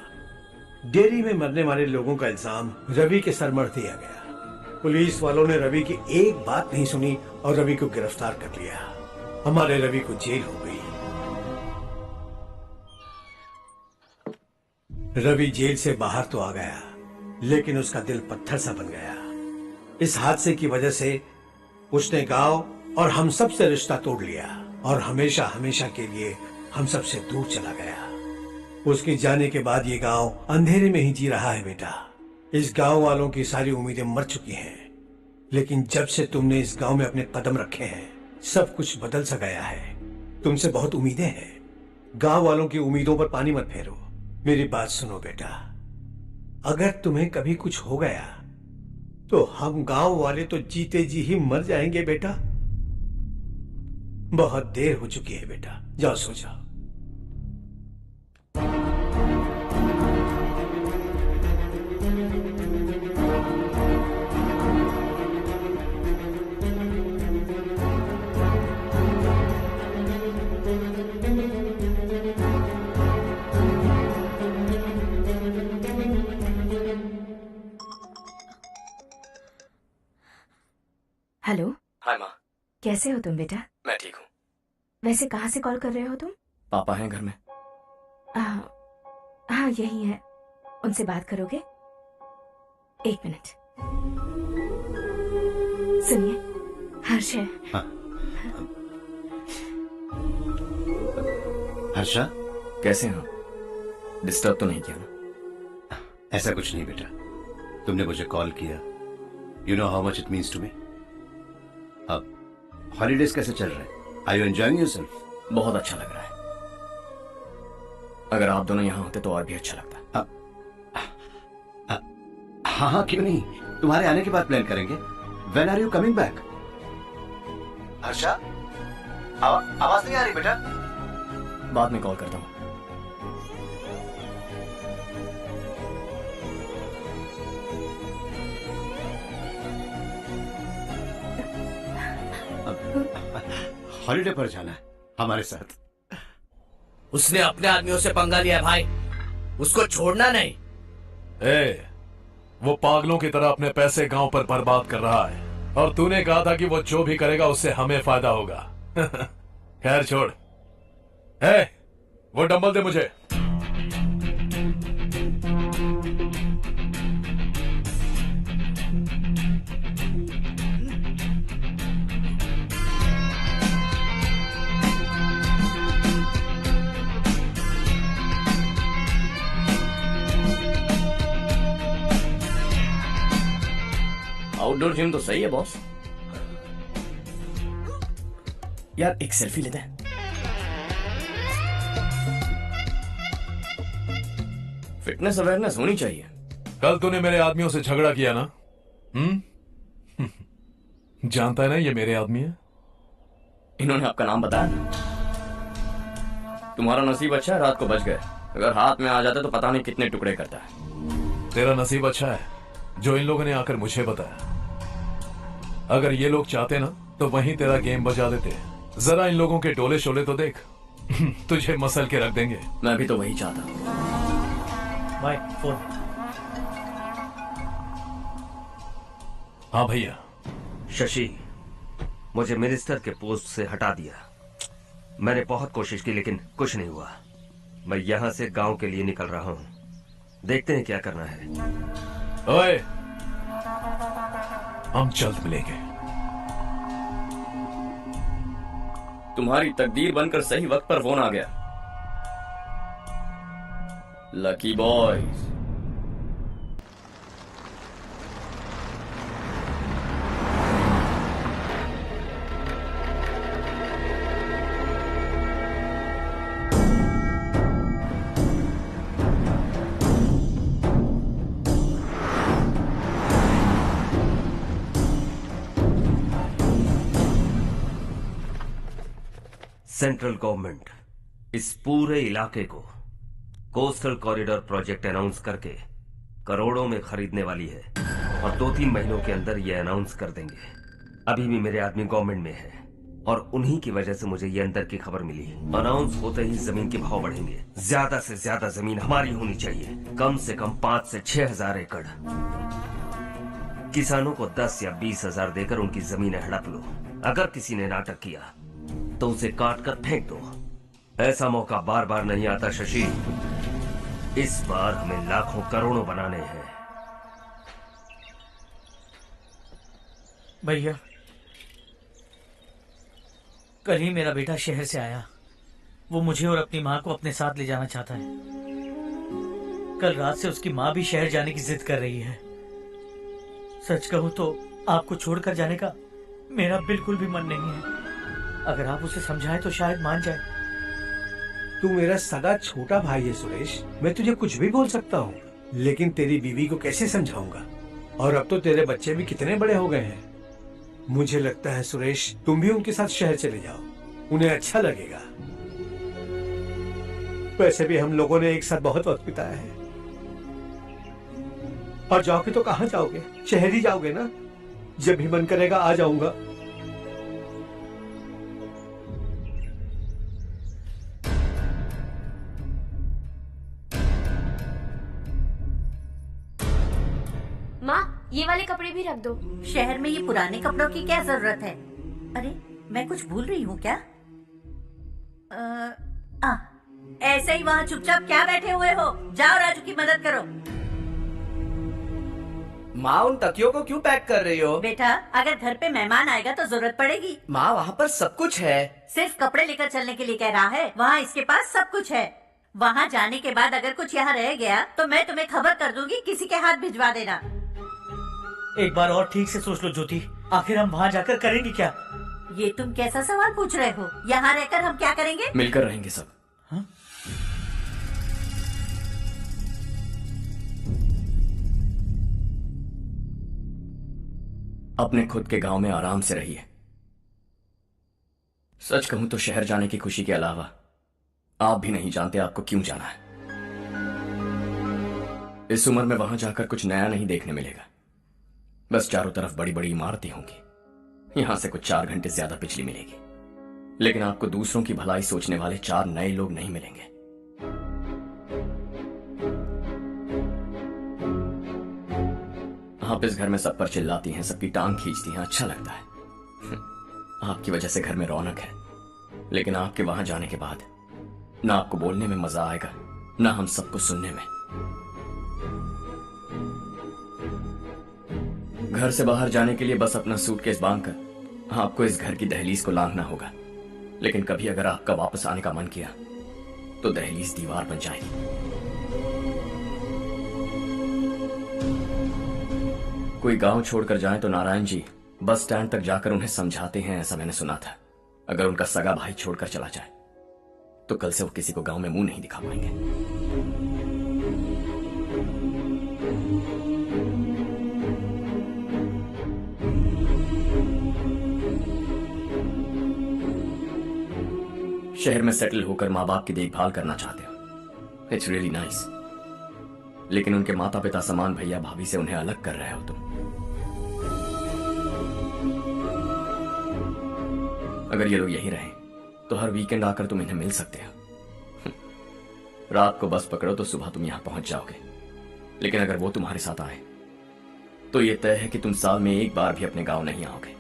डेयरी में मरने वाले लोगों का इल्जाम रवि के सर मढ़ दिया गया। पुलिस वालों ने रवि की एक बात नहीं सुनी और रवि को गिरफ्तार कर लिया। हमारे रवि को जेल हो गई। रवि जेल से बाहर तो आ गया, लेकिन उसका दिल पत्थर सा बन गया। इस हादसे की वजह से उसने गांव और हम सब से रिश्ता तोड़ लिया और हमेशा हमेशा के लिए हम सब से दूर चला गया। उसके जाने के बाद ये गांव अंधेरे में ही जी रहा है बेटा। इस गांव वालों की सारी उम्मीदें मर चुकी हैं, लेकिन जब से तुमने इस गांव में अपने कदम रखे हैं सब कुछ बदल सा गया है। तुमसे बहुत उम्मीदें हैं। गांव वालों की उम्मीदों पर पानी मत फेरो। मेरी बात सुनो बेटा, अगर तुम्हें कभी कुछ हो गया तो हम गांव वाले तो जीते जी ही मर जाएंगे बेटा। बहुत देर हो चुकी है बेटा, जाओ सो जाओ। हेलो। हाय माँ। कैसे हो तुम बेटा? मैं ठीक हूँ। वैसे कहाँ से कॉल कर रहे हो तुम? पापा हैं घर में। हाँ यही है। उनसे बात करोगे? 1 मिनट। सुनिए, हर्ष है। हाँ। हर्षा, कैसे हो? डिस्टर्ब तो नहीं किया ना? ऐसा कुछ नहीं बेटा, तुमने मुझे कॉल किया। You know how much it means to me. अब हॉलीडेज कैसे चल रहे हैं? Are you enjoying yourself? बहुत अच्छा लग रहा है। अगर आप दोनों यहाँ होते तो और भी अच्छा लगता। हाँ हाँ, क्यों नहीं, तुम्हारे आने के बाद प्लान करेंगे। When are you coming back? Harsha, आवाज नहीं आ रही बेटा। बाद में कॉल करता हूँ। हॉलीडे पर जाना है हमारे साथ। उसने अपने आदमियों से पंगा लिया भाई, उसको छोड़ना नहीं। वो पागलों की तरह अपने पैसे गांव पर बर्बाद कर रहा है और तूने कहा था कि वो जो भी करेगा उससे हमें फायदा होगा। खैर छोड़। वो डंबल दे मुझे। आउटडोर जिम तो सही है बॉस। यार एक सेल्फी लेते हैं। फिटनेस अवेयरनेस होनी चाहिए। कल तूने मेरे आदमियों से झगड़ा किया ना? जानता है ना ये मेरे आदमी है। इन्होंने आपका नाम बताया? तुम्हारा नसीब अच्छा है, रात को बच गए। अगर हाथ में आ जाता तो पता नहीं कितने टुकड़े करता है। तेरा नसीब अच्छा है जो इन लोगों ने आकर मुझे बताया। अगर ये लोग चाहते ना तो वहीं तेरा गेम बजा देते। जरा इन लोगों के डोले शोले तो देख। तुझे मसल के रख देंगे। मैं भी तो वही चाहता हूँ। भाई फोन। हाँ भैया। शशि, मुझे मिनिस्टर के पोस्ट से हटा दिया। मैंने बहुत कोशिश की लेकिन कुछ नहीं हुआ। मैं यहाँ से गांव के लिए निकल रहा हूँ। देखते हैं क्या करना है। ओए, हम जल्द मिलेंगे। तुम्हारी तकदीर बनकर सही वक्त पर फोन आ गया। Lucky boys. सेंट्रल गवर्नमेंट इस पूरे इलाके को कोस्टल कॉरिडोर प्रोजेक्ट अनाउंस करके करोड़ों में खरीदने वाली है और 2-3 महीनों के अंदर ये अनाउंस कर देंगे। अभी भी मेरे आदमी गवर्नमेंट में है और उन्हीं की वजह से मुझे ये अंदर की खबर मिली। अनाउंस होते ही जमीन के भाव बढ़ेंगे। ज्यादा से ज्यादा जमीन हमारी होनी चाहिए, कम से कम 5 से 6 हजार एकड़। किसानों को 10 या 20 हजार देकर उनकी जमीनें हड़प लो। अगर किसी ने नाटक किया तो उसे काट कर फेंक दो। ऐसा मौका बार बार नहीं आता शशि। इस बार हमें लाखों करोड़ों बनाने हैं। भैया, कल ही मेरा बेटा शहर से आया। वो मुझे और अपनी माँ को अपने साथ ले जाना चाहता है। कल रात से उसकी माँ भी शहर जाने की जिद कर रही है। सच कहूँ तो आपको छोड़कर जाने का मेरा बिल्कुल भी मन नहीं है। अगर आप उसे समझाएं तो शायद मान जाए। तू मेरा सगा छोटा भाई है सुरेश, मैं तुझे कुछ भी बोल सकता हूँ, लेकिन तेरी बीवी को कैसे समझाऊंगा? और अब तो तेरे बच्चे भी कितने बड़े हो गए हैं। मुझे लगता है सुरेश, तुम भी उनके साथ शहर चले जाओ, उन्हें अच्छा लगेगा। वैसे भी हम लोगों ने एक साथ बहुत वक्त बिताया है। और जाओगे तो कहाँ जाओगे? शहर ही जाओगे ना? जब भी मन करेगा आ जाऊंगा। माँ, ये वाले कपड़े भी रख दो। शहर में ये पुराने कपड़ों की क्या जरूरत है? अरे मैं कुछ भूल रही हूँ क्या? ऐसे ही वहाँ चुपचाप क्या बैठे हुए हो? जाओ राजू की मदद करो। माँ, उन तकियों को क्यों पैक कर रही हो? बेटा, अगर घर पे मेहमान आएगा तो जरूरत पड़ेगी। माँ, वहाँ पर सब कुछ है। सिर्फ कपड़े लेकर चलने के लिए कह रहा है? वहाँ इसके पास सब कुछ है। वहाँ जाने के बाद अगर कुछ यहाँ रह गया तो मैं तुम्हें खबर कर दूंगी, किसी के हाथ भिजवा देना। एक बार और ठीक से सोच लो ज्योति, आखिर हम वहाँ जाकर करेंगे क्या? ये तुम कैसा सवाल पूछ रहे हो? यहाँ रहकर हम क्या करेंगे? मिलकर रहेंगे सब। हाँ? अपने खुद के गांव में आराम से रहिए। सच कहूं तो शहर जाने की खुशी के अलावा आप भी नहीं जानते आपको क्यों जाना है। इस उम्र में वहां जाकर कुछ नया नहीं देखने मिलेगा। बस चारों तरफ बड़ी बड़ी इमारतें होंगी। यहां से कुछ 4 घंटे ज्यादा बिजली मिलेगी, लेकिन आपको दूसरों की भलाई सोचने वाले 4 नए लोग नहीं मिलेंगे। आप इस घर में सब पर चिल्लाती हैं, सबकी टांग खींचती हैं, अच्छा लगता है। आपकी वजह से घर में रौनक है, लेकिन आपके वहां जाने के बाद ना आपको बोलने में मजा आएगा, ना हम सबको सुनने में। घर से बाहर जाने के लिए बस अपना सूटकेस बांधकर आपको इस घर की दहलीज को लांघना होगा, लेकिन कभी अगर आपका वापस आने का मन किया तो दहलीज दीवार बन जाएगी। कोई गांव छोड़कर जाए तो नारायण जी बस स्टैंड तक जाकर उन्हें समझाते हैं, ऐसा मैंने सुना था। अगर उनका सगा भाई छोड़कर चला जाए तो कल से वो किसी को गांव में मुंह नहीं दिखा पाएंगे। शहर में सेटल होकर माँ बाप की देखभाल करना चाहते हो, इट्स रियली नाइस, लेकिन उनके माता पिता समान भैया भाभी से उन्हें अलग कर रहे हो तुम। अगर ये लोग यहीं रहें तो हर वीकेंड आकर तुम इन्हें मिल सकते हो। रात को बस पकड़ो तो सुबह तुम यहां पहुंच जाओगे, लेकिन अगर वो तुम्हारे साथ आए तो ये तय है कि तुम साल में एक बार भी अपने गांव नहीं आओगे।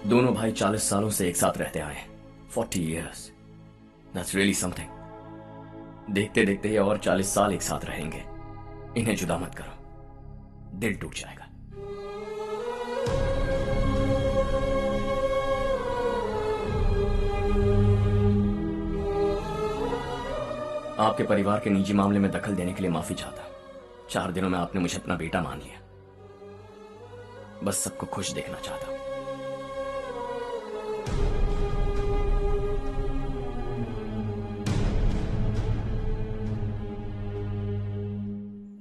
दोनों भाई 40 सालों से एक साथ रहते आए, 40 years, that's really something। देखते देखते ये और 40 साल एक साथ रहेंगे। इन्हें जुदा मत करो, दिल टूट जाएगा। आपके परिवार के निजी मामले में दखल देने के लिए माफी चाहता। 4 दिनों में आपने मुझे अपना बेटा मान लिया। बस सबको खुश देखना चाहता हूं।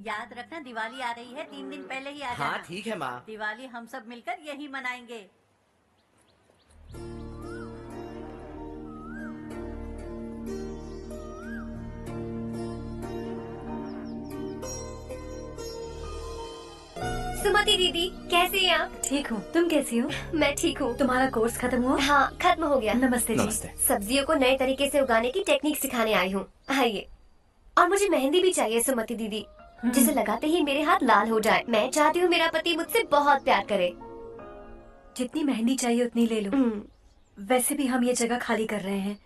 याद रखना, दिवाली आ रही है, 3 दिन पहले ही आ जाना। हाँ ठीक है माँ। दिवाली हम सब मिलकर यही मनाएंगे। सुमति दीदी, कैसे हैं आप? ठीक हूँ, तुम कैसी हो? मैं ठीक हूँ। तुम्हारा कोर्स खत्म हुआ? हाँ, खत्म हो गया। नमस्ते जी। नमस्ते। सब्जियों को नए तरीके से उगाने की टेक्निक सिखाने आई हूँ। आइए। और मुझे मेहंदी भी चाहिए सुमति दीदी, जिसे लगाते ही मेरे हाथ लाल हो जाए। मैं चाहती हूँ मेरा पति मुझसे बहुत प्यार करे। जितनी मेहंदी चाहिए उतनी ले लो। वैसे भी हम ये जगह खाली कर रहे हैं।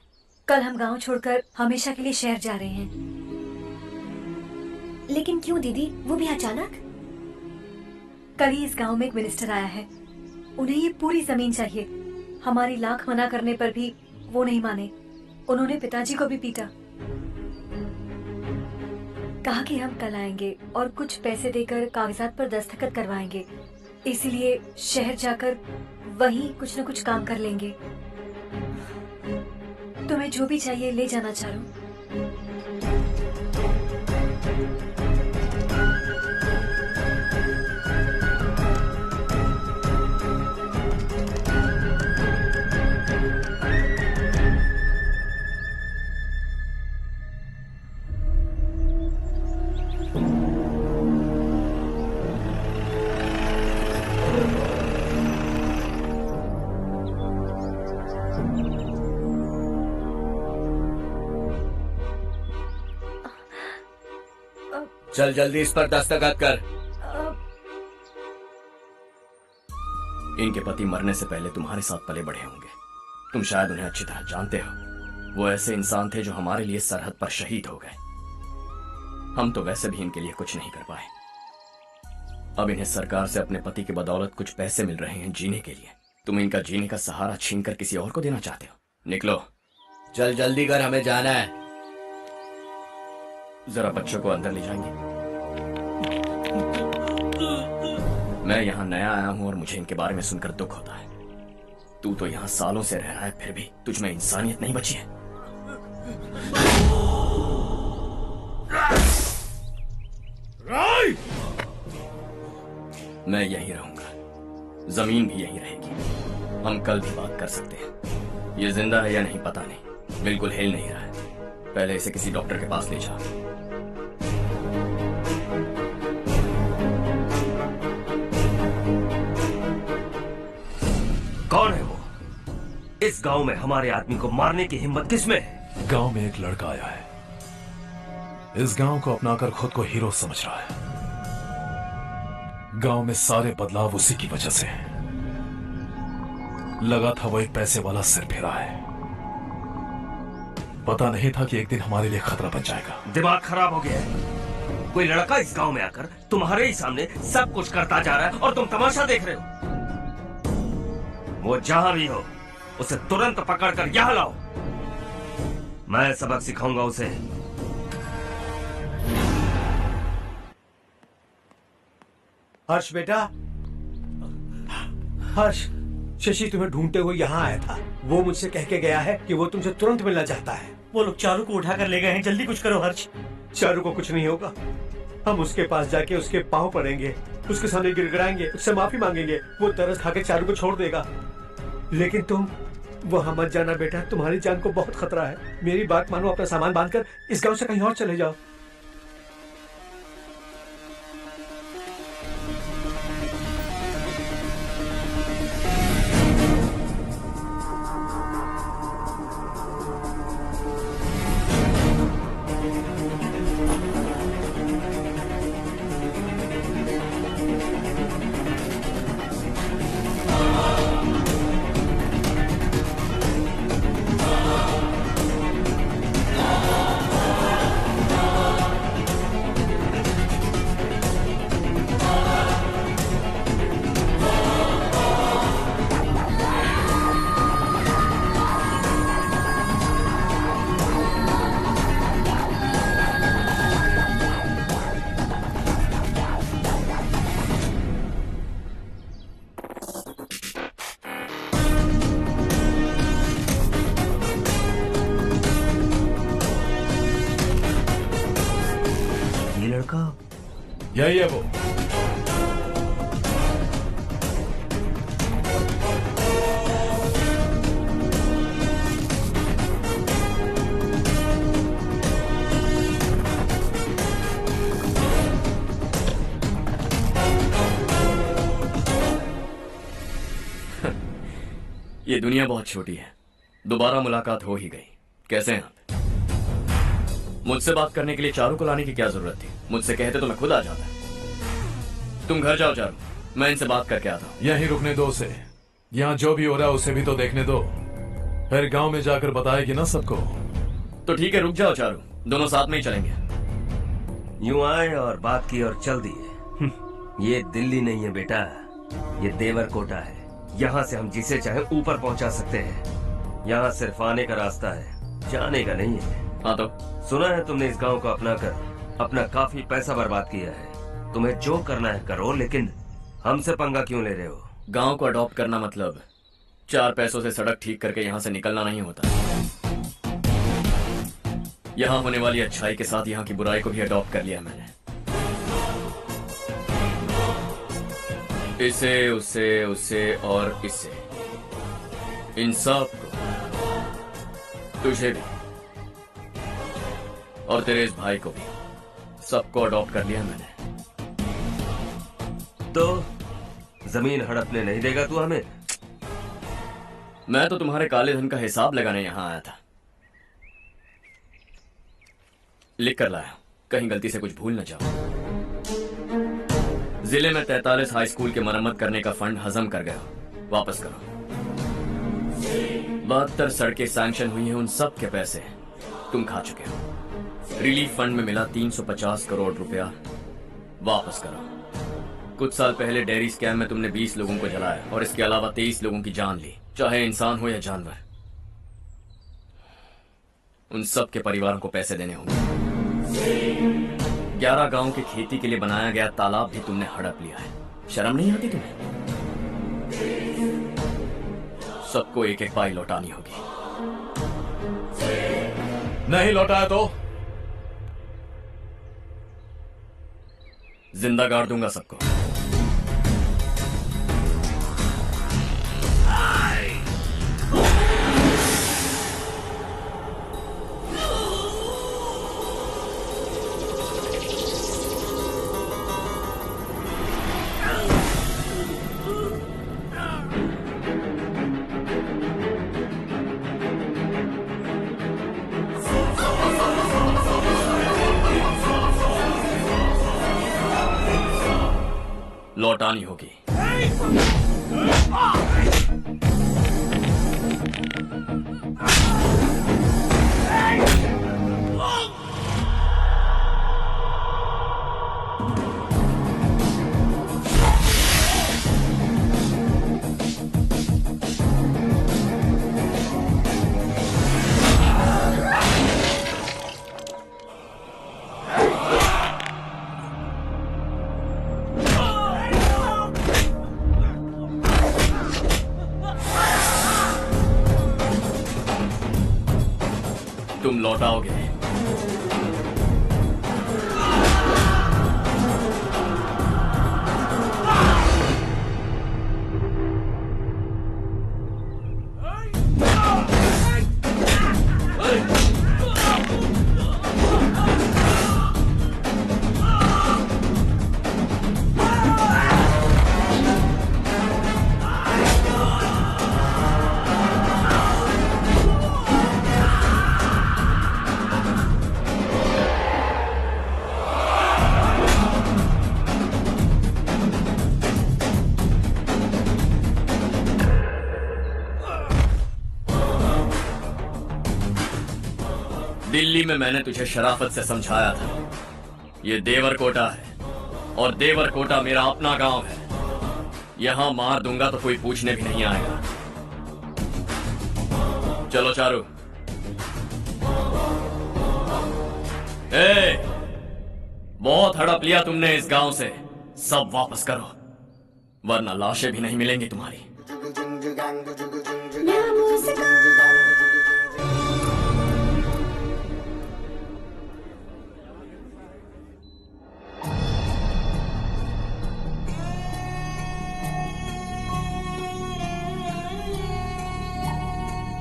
कल हम गांव छोड़कर हमेशा के लिए शहर जा रहे हैं। लेकिन क्यों दीदी, वो भी अचानक? कल ही इस गांव में एक मिनिस्टर आया है, उन्हें ये पूरी जमीन चाहिए। हमारी लाख मना करने पर भी वो नहीं माने। उन्होंने पिताजी को भी पीटा। कहा कि हम कल आएंगे और कुछ पैसे देकर कागजात पर दस्तखत करवाएंगे, इसीलिए शहर जाकर वहीं कुछ न कुछ काम कर लेंगे। तुम्हें जो भी चाहिए ले जाना चारू। चल जल्दी इस पर दस्तखत कर। इनके पति मरने से पहले तुम्हारे साथ पले बढ़े होंगे, तुम शायद उन्हें अच्छी तरह जानते हो। वो ऐसे इंसान थे जो हमारे लिए सरहद पर शहीद हो गए। हम तो वैसे भी इनके लिए कुछ नहीं कर पाए। अब इन्हें सरकार से अपने पति की बदौलत कुछ पैसे मिल रहे हैं जीने के लिए। तुम इनका जीने का सहारा छीनकर किसी और को देना चाहते हो? निकलो, चल जल्दी कर, हमें जाना है। जरा बच्चों को अंदर ले जाएंगे? मैं यहाँ नया आया हूँ और मुझे इनके बारे में सुनकर दुख होता है। तू तो यहाँ सालों से रह रहा है, फिर भी तुझ में इंसानियत नहीं बची है। मैं यहीं रहूंगा, जमीन भी यहीं रहेगी। हम कल भी बात कर सकते हैं। ये जिंदा है या नहीं पता नहीं, बिल्कुल हिल नहीं रहा है। पहले इसे किसी डॉक्टर के पास ले जा। कौन है वो? इस गांव में हमारे आदमी को मारने की हिम्मत किसमें है? गांव में एक लड़का आया है, इस गांव को अपनाकर खुद को हीरो समझ रहा है। गांव में सारे बदलाव उसी की वजह से हैं। लगा था वो एक पैसे वाला सिरफिरा है, पता नहीं था कि एक दिन हमारे लिए खतरा बन जाएगा। दिमाग खराब हो गया है। कोई लड़का इस गांव में आकर तुम्हारे ही सामने सब कुछ करता जा रहा है और तुम तमाशा देख रहे हो। वो जहां भी हो उसे तुरंत पकड़कर यहां लाओ। मैं सबक सिखाऊंगा उसे। हर्ष बेटा, हर्ष, शशि तुम्हें ढूंढते हुए यहाँ आया था। वो मुझसे कह के गया है कि वो तुमसे तुरंत मिलना चाहता है। वो लोग चारू को उठाकर ले गए हैं, जल्दी कुछ करो हर्ष। चारू को कुछ नहीं होगा। हम उसके पास जाके उसके पांव पड़ेंगे, उसके सामने गिड़गिड़ाएंगे, उससे माफी मांगेंगे। वो तरस खा के चारू को छोड़ देगा। लेकिन तुम वहां मत जाना बेटा, तुम्हारी जान को बहुत खतरा है। मेरी बात मानो, अपना सामान बांधकर इस गांव से कहीं और चले जाओ। यही है वो। ये दुनिया बहुत छोटी है, दोबारा मुलाकात हो ही गई। कैसे हैं आप? मुझसे बात करने के लिए चारू को लाने की क्या जरूरत थी? मुझसे कहते तो मैं खुद आ जाता। तुम घर जाओ चारू, मैं इनसे बात करके आता हूँ। यहीं रुकने दो उसे, यहाँ जो भी हो रहा है उसे भी तो देखने दो, फिर गांव में जाकर बताएगी ना सबको। तो ठीक है, रुक जाओ चारू, दोनों साथ में ही चलेंगे। यूं आए और बात की और चल दिए। ये दिल्ली नहीं है बेटा, ये देवरकोटा है। यहाँ से हम जिसे चाहे ऊपर पहुँचा सकते हैं। यहाँ सिर्फ आने का रास्ता है, जाने का नहीं है। हाँ तो सुना है तुमने इस गांव को अपना कर अपना काफी पैसा बर्बाद किया है। तुम्हें जो करना है करो, लेकिन हमसे पंगा क्यों ले रहे हो? गांव को अडॉप्ट करना मतलब 4 पैसों से सड़क ठीक करके यहाँ से निकलना नहीं होता। यहाँ होने वाली अच्छाई के साथ यहाँ की बुराई को भी अडॉप्ट कर लिया मैंने। इसे, उसे, उसे और इससे, इन सब को, तुझे भी और तेरे इस भाई को भी, सबको अडॉप्ट कर लिया मैंने। तो जमीन हड़पने नहीं देगा तू हमें? मैं तो तुम्हारे काले धन का हिसाब लगाने यहाँ आया था। लिख कर लाया, कहीं गलती से कुछ भूल न जाओ। जिले में 43 हाई स्कूल के मरम्मत करने का फंड हजम कर गया, वापस करो। 72 सड़कें सैंक्शन हुई हैं, उन सब के पैसे तुम खा चुके हो। रिलीफ फंड में मिला 350 करोड़ रुपया, वापस करो। कुछ साल पहले डेयरी स्कैम में तुमने 20 लोगों को जलाया और इसके अलावा 23 लोगों की जान ली, चाहे इंसान हो या जानवर। उन सब के परिवारों को पैसे देने होंगे। 11 गांव की खेती के लिए बनाया गया तालाब भी तुमने हड़प लिया है। शर्म नहीं आती तुम्हें? सबको एक एक पाई लौटानी होगी। नहीं लौटाया तो जिंदा गाड़ दूंगा सबको। लौटानी होगी। तुम लौटाओगे। दिल्ली में मैंने तुझे शराफत से समझाया था, ये देवरकोटा है और देवरकोटा मेरा अपना गांव है। यहां मार दूंगा तो कोई पूछने भी नहीं आएगा। चलो चारू। बहुत हड़प लिया तुमने इस गांव से, सब वापस करो वरना लाशें भी नहीं मिलेंगी तुम्हारी।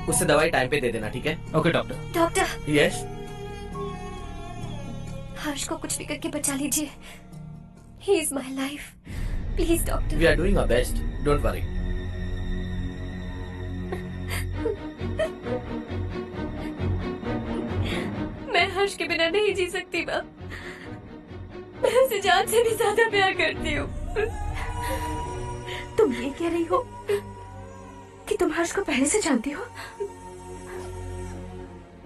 उससे दवाई टाइम पे दे देना, ठीक है? Okay doctor. Doctor. Yes. Harsh को कुछ भी करके बचा लीजिए। He is my life, please doctor. We are doing our best, don't worry. मैं हर्ष के बिना नहीं जी सकती माँ। मैं उसे जान से भी ज्यादा प्यार करती हूँ। तुम ये कह रही हो कि तुम हर्ष को पहले से जानती हो?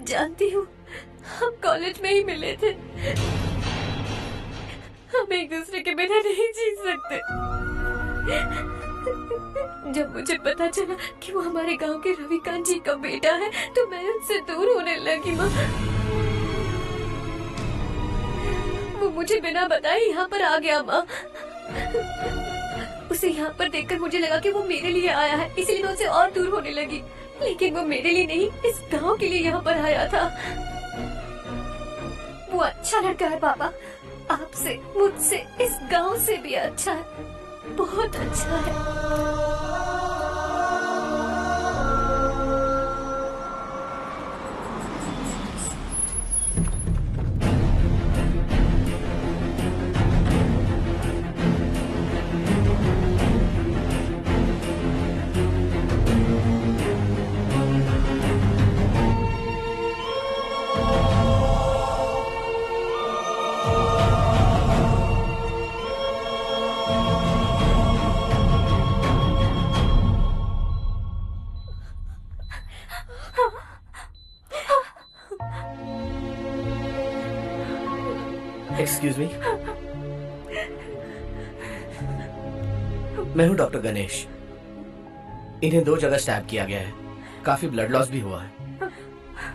जानती हूँ, हम कॉलेज में ही मिले थे। हम एक दूसरे के बिना नहीं जी सकते। जब मुझे पता चला कि वो हमारे गांव के रविकांत जी का बेटा है तो मैं उनसे दूर होने लगी माँ। वो मुझे बिना बताए यहाँ पर आ गया माँ। उसे यहाँ पर देखकर मुझे लगा कि वो मेरे लिए आया है, इसीलिए मैं उससे और दूर होने लगी। लेकिन वो मेरे लिए नहीं, इस गांव के लिए यहाँ पर आया था। वो अच्छा लड़का है पापा, आपसे, मुझसे, इस गांव से भी अच्छा है, बहुत अच्छा है। एक्सक्यूज मी, मैं हूं डॉक्टर गणेश। इन्हें 2 जगह स्टैब किया गया है, काफी ब्लड लॉस भी हुआ है।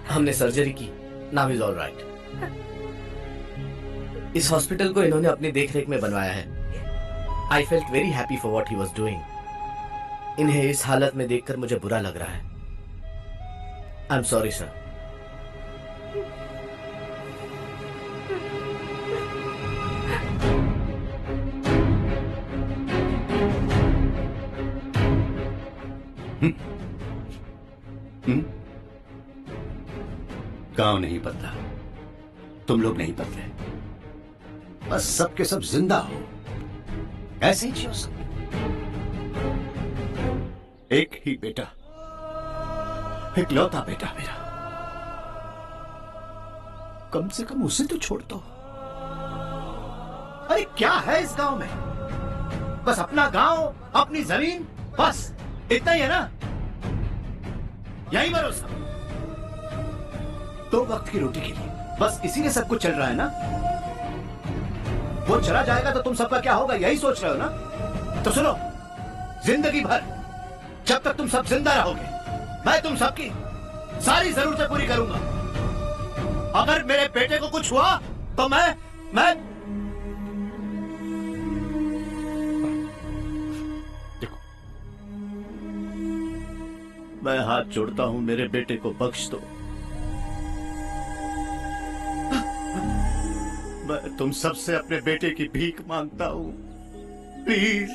हमने सर्जरी की, नाउ इज ऑल राइट। इस हॉस्पिटल को इन्होंने अपनी देखरेख में बनवाया है। I felt very happy for what he was doing. इन्हें इस हालत में देखकर मुझे बुरा लग रहा है। I am sorry sir. गांव नहीं बदला, तुम लोग नहीं बदले, बस सबके सब जिंदा हो, ऐसे ही जियो सब। एक ही बेटा, इकलौता बेटा मेरा, कम से कम उसे तो छोड़ दो। अरे क्या है इस गांव में? बस अपना गांव, अपनी जमीन, बस इतना ही है ना? यही भरोसा, 2 वक्त की रोटी के लिए, बस इसी में सब कुछ चल रहा है ना? वो चला जाएगा तो तुम सबका क्या होगा, यही सोच रहे हो ना? तो सुनो, जिंदगी भर जब तक तुम सब जिंदा रहोगे, मैं तुम सबकी सारी जरूरतें पूरी करूंगा। अगर मेरे बेटे को कुछ हुआ तो मैं हाथ जोड़ता हूं, मेरे बेटे को बख्श दो। मैं तुम सबसे अपने बेटे की भीख मांगता हूं, प्लीज।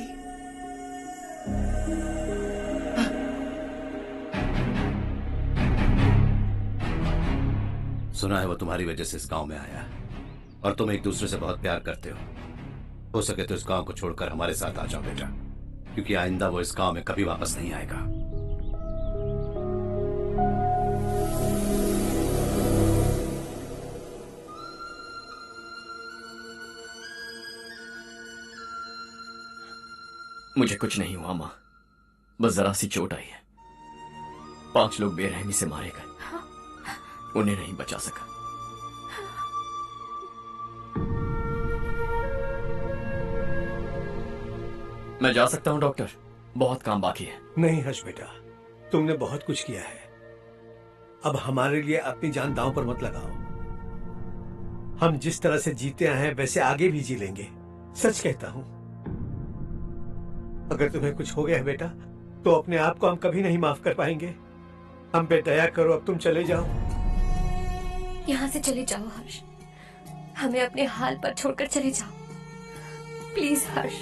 सुना है वो तुम्हारी वजह से इस गांव में आया है और तुम एक दूसरे से बहुत प्यार करते हो सके तो इस गांव को छोड़कर हमारे साथ आ जाओ बेटा, क्योंकि आइंदा वो इस गांव में कभी वापस नहीं आएगा। मुझे कुछ नहीं हुआ माँ, बस जरा सी चोट आई है। 5 लोग बेरहमी से मारे गए, उन्हें नहीं बचा सका। मैं जा सकता हूँ डॉक्टर, बहुत काम बाकी है। नहीं हर्ष बेटा, तुमने बहुत कुछ किया है, अब हमारे लिए अपनी जान दांव पर मत लगाओ। हम जिस तरह से जीते आए हैं वैसे आगे भी जी लेंगे, सच कहता हूं। अगर तुम्हें कुछ हो गया है बेटा तो अपने आप को हम कभी नहीं माफ कर पाएंगे। हम पे दया करो, अब तुम चले जाओ। यहाँ से चले जाओ हर्ष, हमें अपने हाल पर छोड़कर चले जाओ, प्लीज हर्ष।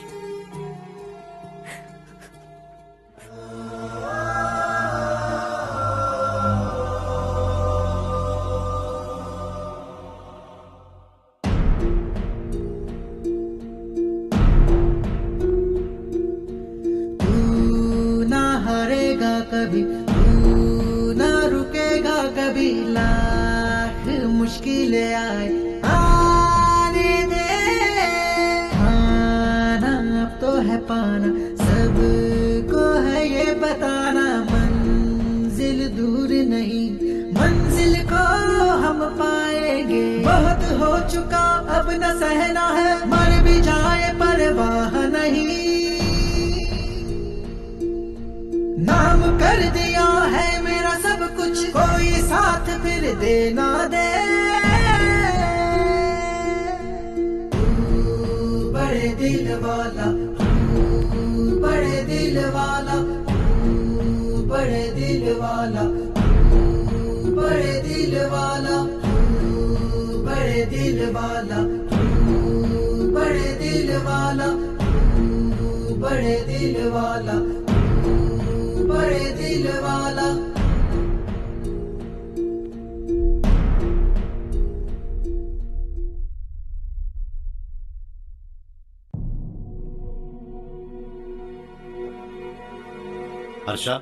कभी तू ना रुकेगा, कभी लाख मुश्किलें आए आने दे। खाना अब तो है पाना, सबको है ये बताना, मंजिल दूर नहीं, मंजिल को हम पाएंगे। जाएंगे। बहुत हो चुका अब न सहना है, मर भी जाए परवाह नहीं। नाम कर दिया है मेरा सब कुछ, कोई साथ फिर दे ना दे। बड़े दिल वाला, बड़े दिल वाला, बड़े दिल वाला, बड़े दिल वाला, बड़े दिल वाला, बड़े दिल वाला, बड़े दिल वाला, बड़े दिल वाला। हर्षा,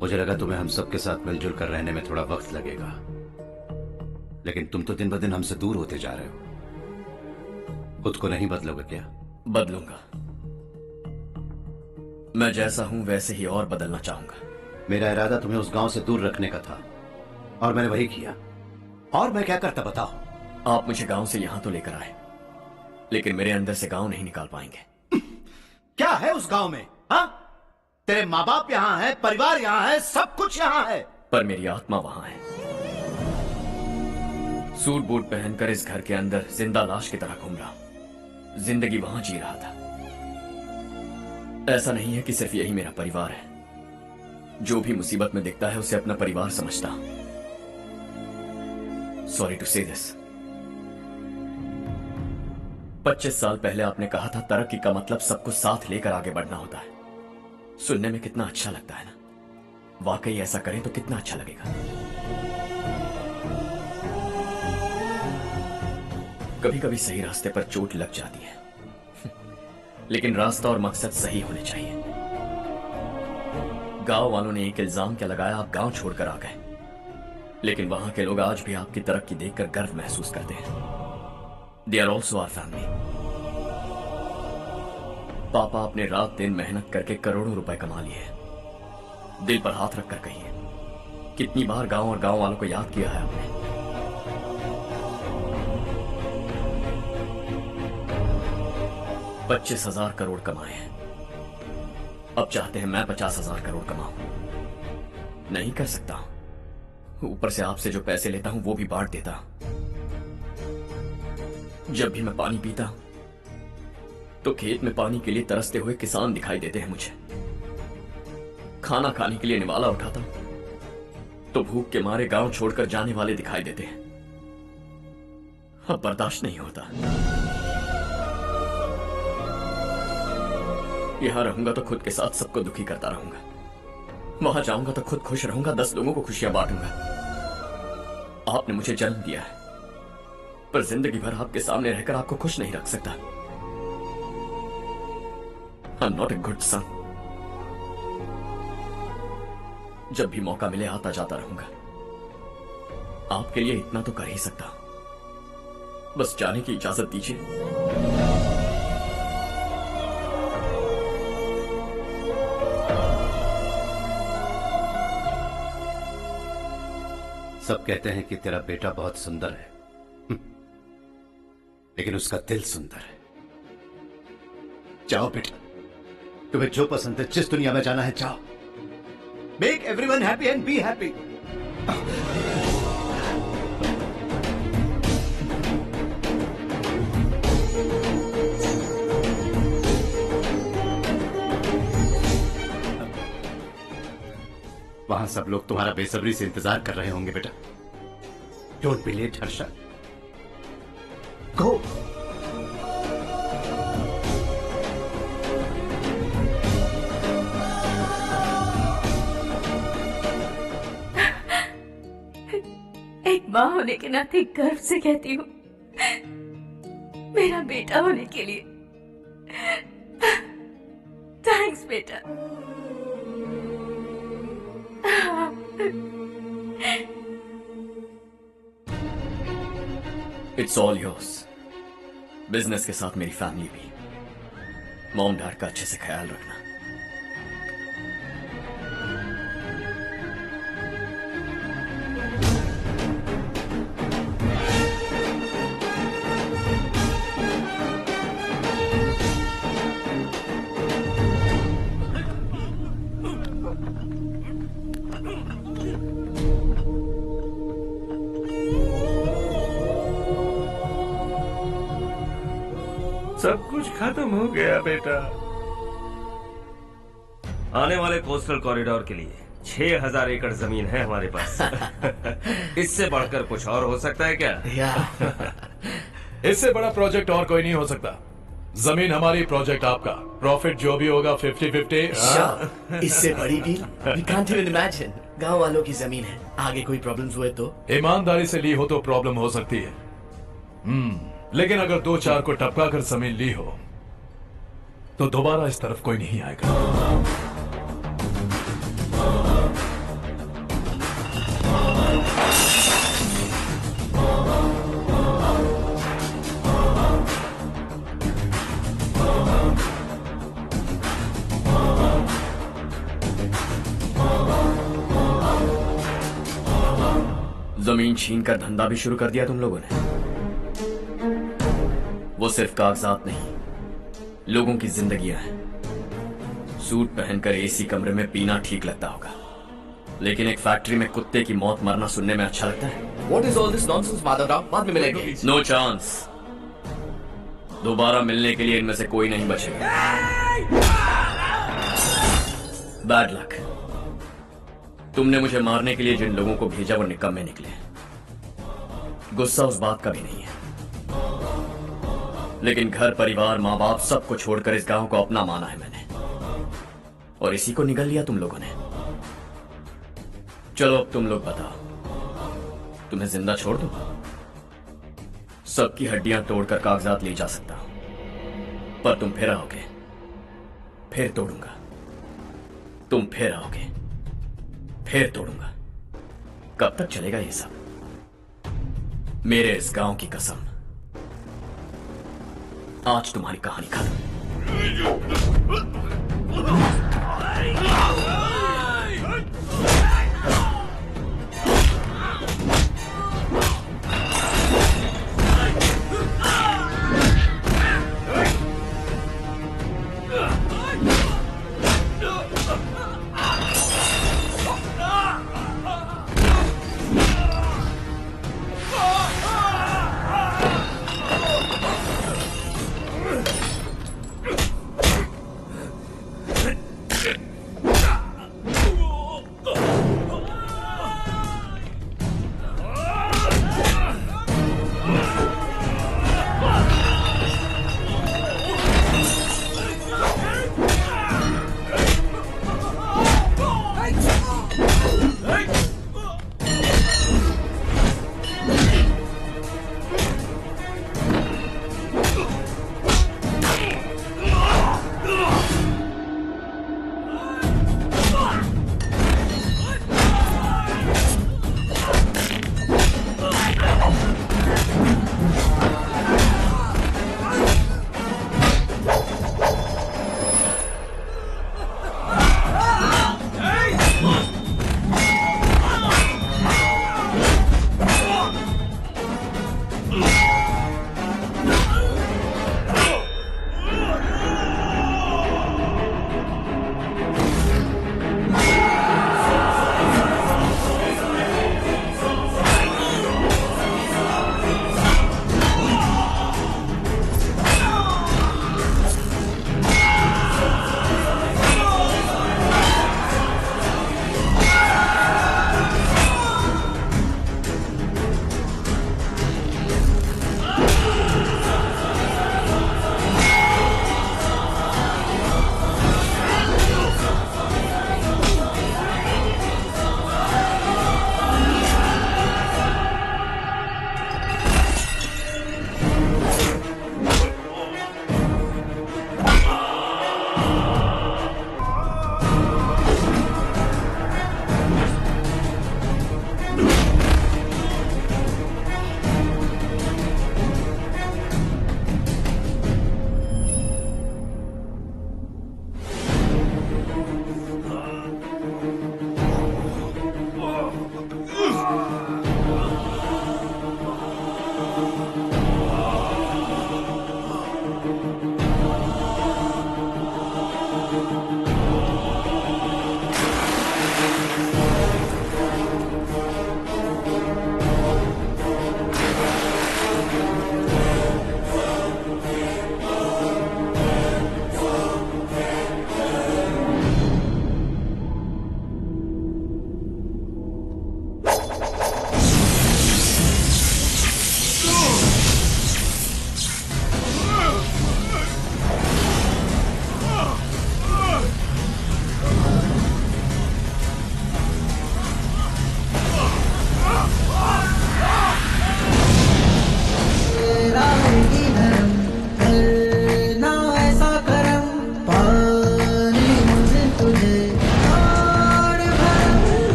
मुझे लगा तुम्हें हम सबके साथ मिलजुल कर रहने में थोड़ा वक्त लगेगा, लेकिन तुम तो दिन ब दिन हमसे दूर होते जा रहे हो। खुद को नहीं बदलोगे क्या? बदलूंगा। मैं जैसा हूं वैसे ही और बदलना चाहूंगा। मेरा इरादा तुम्हें उस गांव से दूर रखने का था और मैंने वही किया। और मैं क्या करता बताओ? आप मुझे गांव से यहां तो लेकर आए, लेकिन मेरे अंदर से गांव नहीं निकाल पाएंगे। क्या है उस गांव में? हाँ, तेरे माँ बाप यहाँ है, परिवार यहाँ है, सब कुछ यहाँ है, पर मेरी आत्मा वहां है। सूट बूट पहनकर इस घर के अंदर जिंदा लाश की तरह घूम रहा हूं। जिंदगी वहां जी रहा था। ऐसा नहीं है कि सिर्फ यही मेरा परिवार है। जो भी मुसीबत में दिखता है उसे अपना परिवार समझता। सॉरी टू से दिस। 25 साल पहले आपने कहा था तरक्की का मतलब सबको साथ लेकर आगे बढ़ना होता है। सुनने में कितना अच्छा लगता है ना? वाकई ऐसा करें तो कितना अच्छा लगेगा। कभी कभी सही रास्ते पर चोट लग जाती है, लेकिन रास्ता और मकसद सही होने चाहिए। गांव वालों ने एक इल्जाम क्या लगाया, आप गांव छोड़कर आ गए, लेकिन वहां के लोग आज भी आपकी तरक्की देखकर गर्व महसूस करते हैं। They are also our family. पापा अपने रात दिन मेहनत करके करोड़ों रुपए कमा लिए। दिल पर हाथ रखकर कहिए, कितनी बार गांव और गांव वालों को याद किया है आपने? $25,000 करोड़ कमाए हैं। अब चाहते हैं मैं 50,000 करोड़ कमाऊं। नहीं कर सकता। ऊपर से आपसे जो पैसे लेता हूं वो भी बांट देता। जब भी मैं पानी पीता तो खेत में पानी के लिए तरसते हुए किसान दिखाई देते हैं मुझे। खाना खाने के लिए निवाला उठाता तो भूख के मारे गांव छोड़कर जाने वाले दिखाई देते हैं। अब बर्दाश्त नहीं होता। यहां रहूंगा तो खुद के साथ सबको दुखी करता रहूंगा। वहां जाऊंगा तो खुद खुश रहूंगा, 10 लोगों को खुशियां बांटूंगा। आपने मुझे जन्म दिया है, पर जिंदगी भर आपके सामने रहकर आपको खुश नहीं रख सकता। I'm not a good son. जब भी मौका मिले आता जाता रहूंगा। आपके लिए इतना तो कर ही सकता। बस जाने की इजाजत दीजिए। सब कहते हैं कि तेरा बेटा बहुत सुंदर है, लेकिन उसका दिल सुंदर है। जाओ बेटा, तुम्हें जो पसंद है, जिस दुनिया में जाना है जाओ। Make everyone happy and be happy. वहां सब लोग तुम्हारा बेसब्री से इंतजार कर रहे होंगे बेटा। डोंट बी लेट हर्षा, गो। एक माँ होने के नाते गर्व से कहती हूँ, मेरा बेटा होने के लिए थैंक्स बेटा। It's all yours. बिजनेस के साथ मेरी फैमिली भी। मॉम डैड का अच्छे से ख्याल रखना। सब कुछ खत्म हो गया बेटा। आने वाले कोस्टल कॉरिडोर के लिए 6000 एकड़ जमीन है हमारे पास। इससे बढ़कर कुछ और हो सकता है क्या? इससे बड़ा प्रोजेक्ट और कोई नहीं हो सकता। जमीन हमारी, प्रोजेक्ट आपका। प्रॉफिट जो भी होगा 50-50। इससे बड़ी deal we can't even imagine. गांव वालों की जमीन है, आगे कोई प्रॉब्लम्स हुए तो? ईमानदारी से ली हो तो प्रॉब्लम हो सकती है, लेकिन अगर 2-4 को टपका कर जमीन ली हो तो दोबारा इस तरफ कोई नहीं आएगा। जमीन छीन कर धंधा भी शुरू कर दिया तुम लोगों ने। वो सिर्फ कागजात नहीं, लोगों की जिंदगियां हैं। सूट पहनकर एसी कमरे में पीना ठीक लगता होगा, लेकिन एक फैक्ट्री में कुत्ते की मौत मरना सुनने में अच्छा लगता है। What is all this nonsense, Madhavrao? बाद में मिलेंगे। No chance. दोबारा मिलने के लिए इनमें से कोई नहीं बचेगा। Bad luck. तुमने मुझे मारने के लिए जिन लोगों को भेजा वो निकम्मे निकले। गुस्सा उस बात का भी नहीं है, लेकिन घर परिवार माँ बाप सबको छोड़कर इस गांव को अपना माना है मैंने, और इसी को निगल लिया तुम लोगों ने। चलो अब तुम लोग बताओ, तुम्हें जिंदा छोड़ दूं? सबकी हड्डियां तोड़कर कागजात ले जा सकता हूं, पर तुम फिर आओगे, फिर तोड़ूंगा। तुम फिर आओगे, फिर तोड़ूंगा। कब तक चलेगा ये सब? मेरे इस गांव की कसम, आज तुम्हारी कहानी खत्म।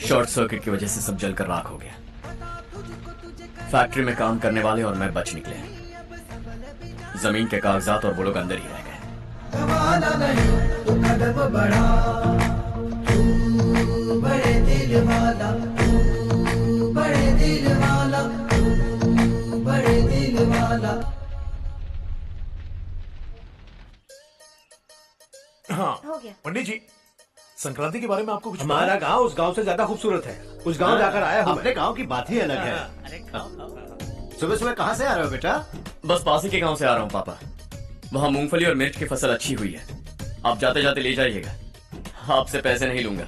शॉर्ट सर्किट की वजह से सब जलकर राख हो गया। फैक्ट्री में काम करने वाले और मैं बच निकले। जमीन के कागजात और वो लोग अंदर ही रह गए। कमाना नहीं तो कदम बढ़ा, तू बड़े दिल वाला, तू बड़े दिल वाला, तू बड़े दिल वाला। हाँ हो गया। पंडित जी, संक्रांति के बारे में आपको कुछ हमारा गांव उस गांव से ज्यादा खूबसूरत है। उस गांव जाकर आया हूँ। अपने गांव की बात ही अलग है। सुबह सुबह कहाँ से आ रहे हो बेटा? बस पास ही के गांव से आ रहा हूँ पापा। वहाँ मूंगफली और मिर्च की फसल अच्छी हुई है। आप जाते जाते ले जाइएगा। आपसे पैसे नहीं लूंगा।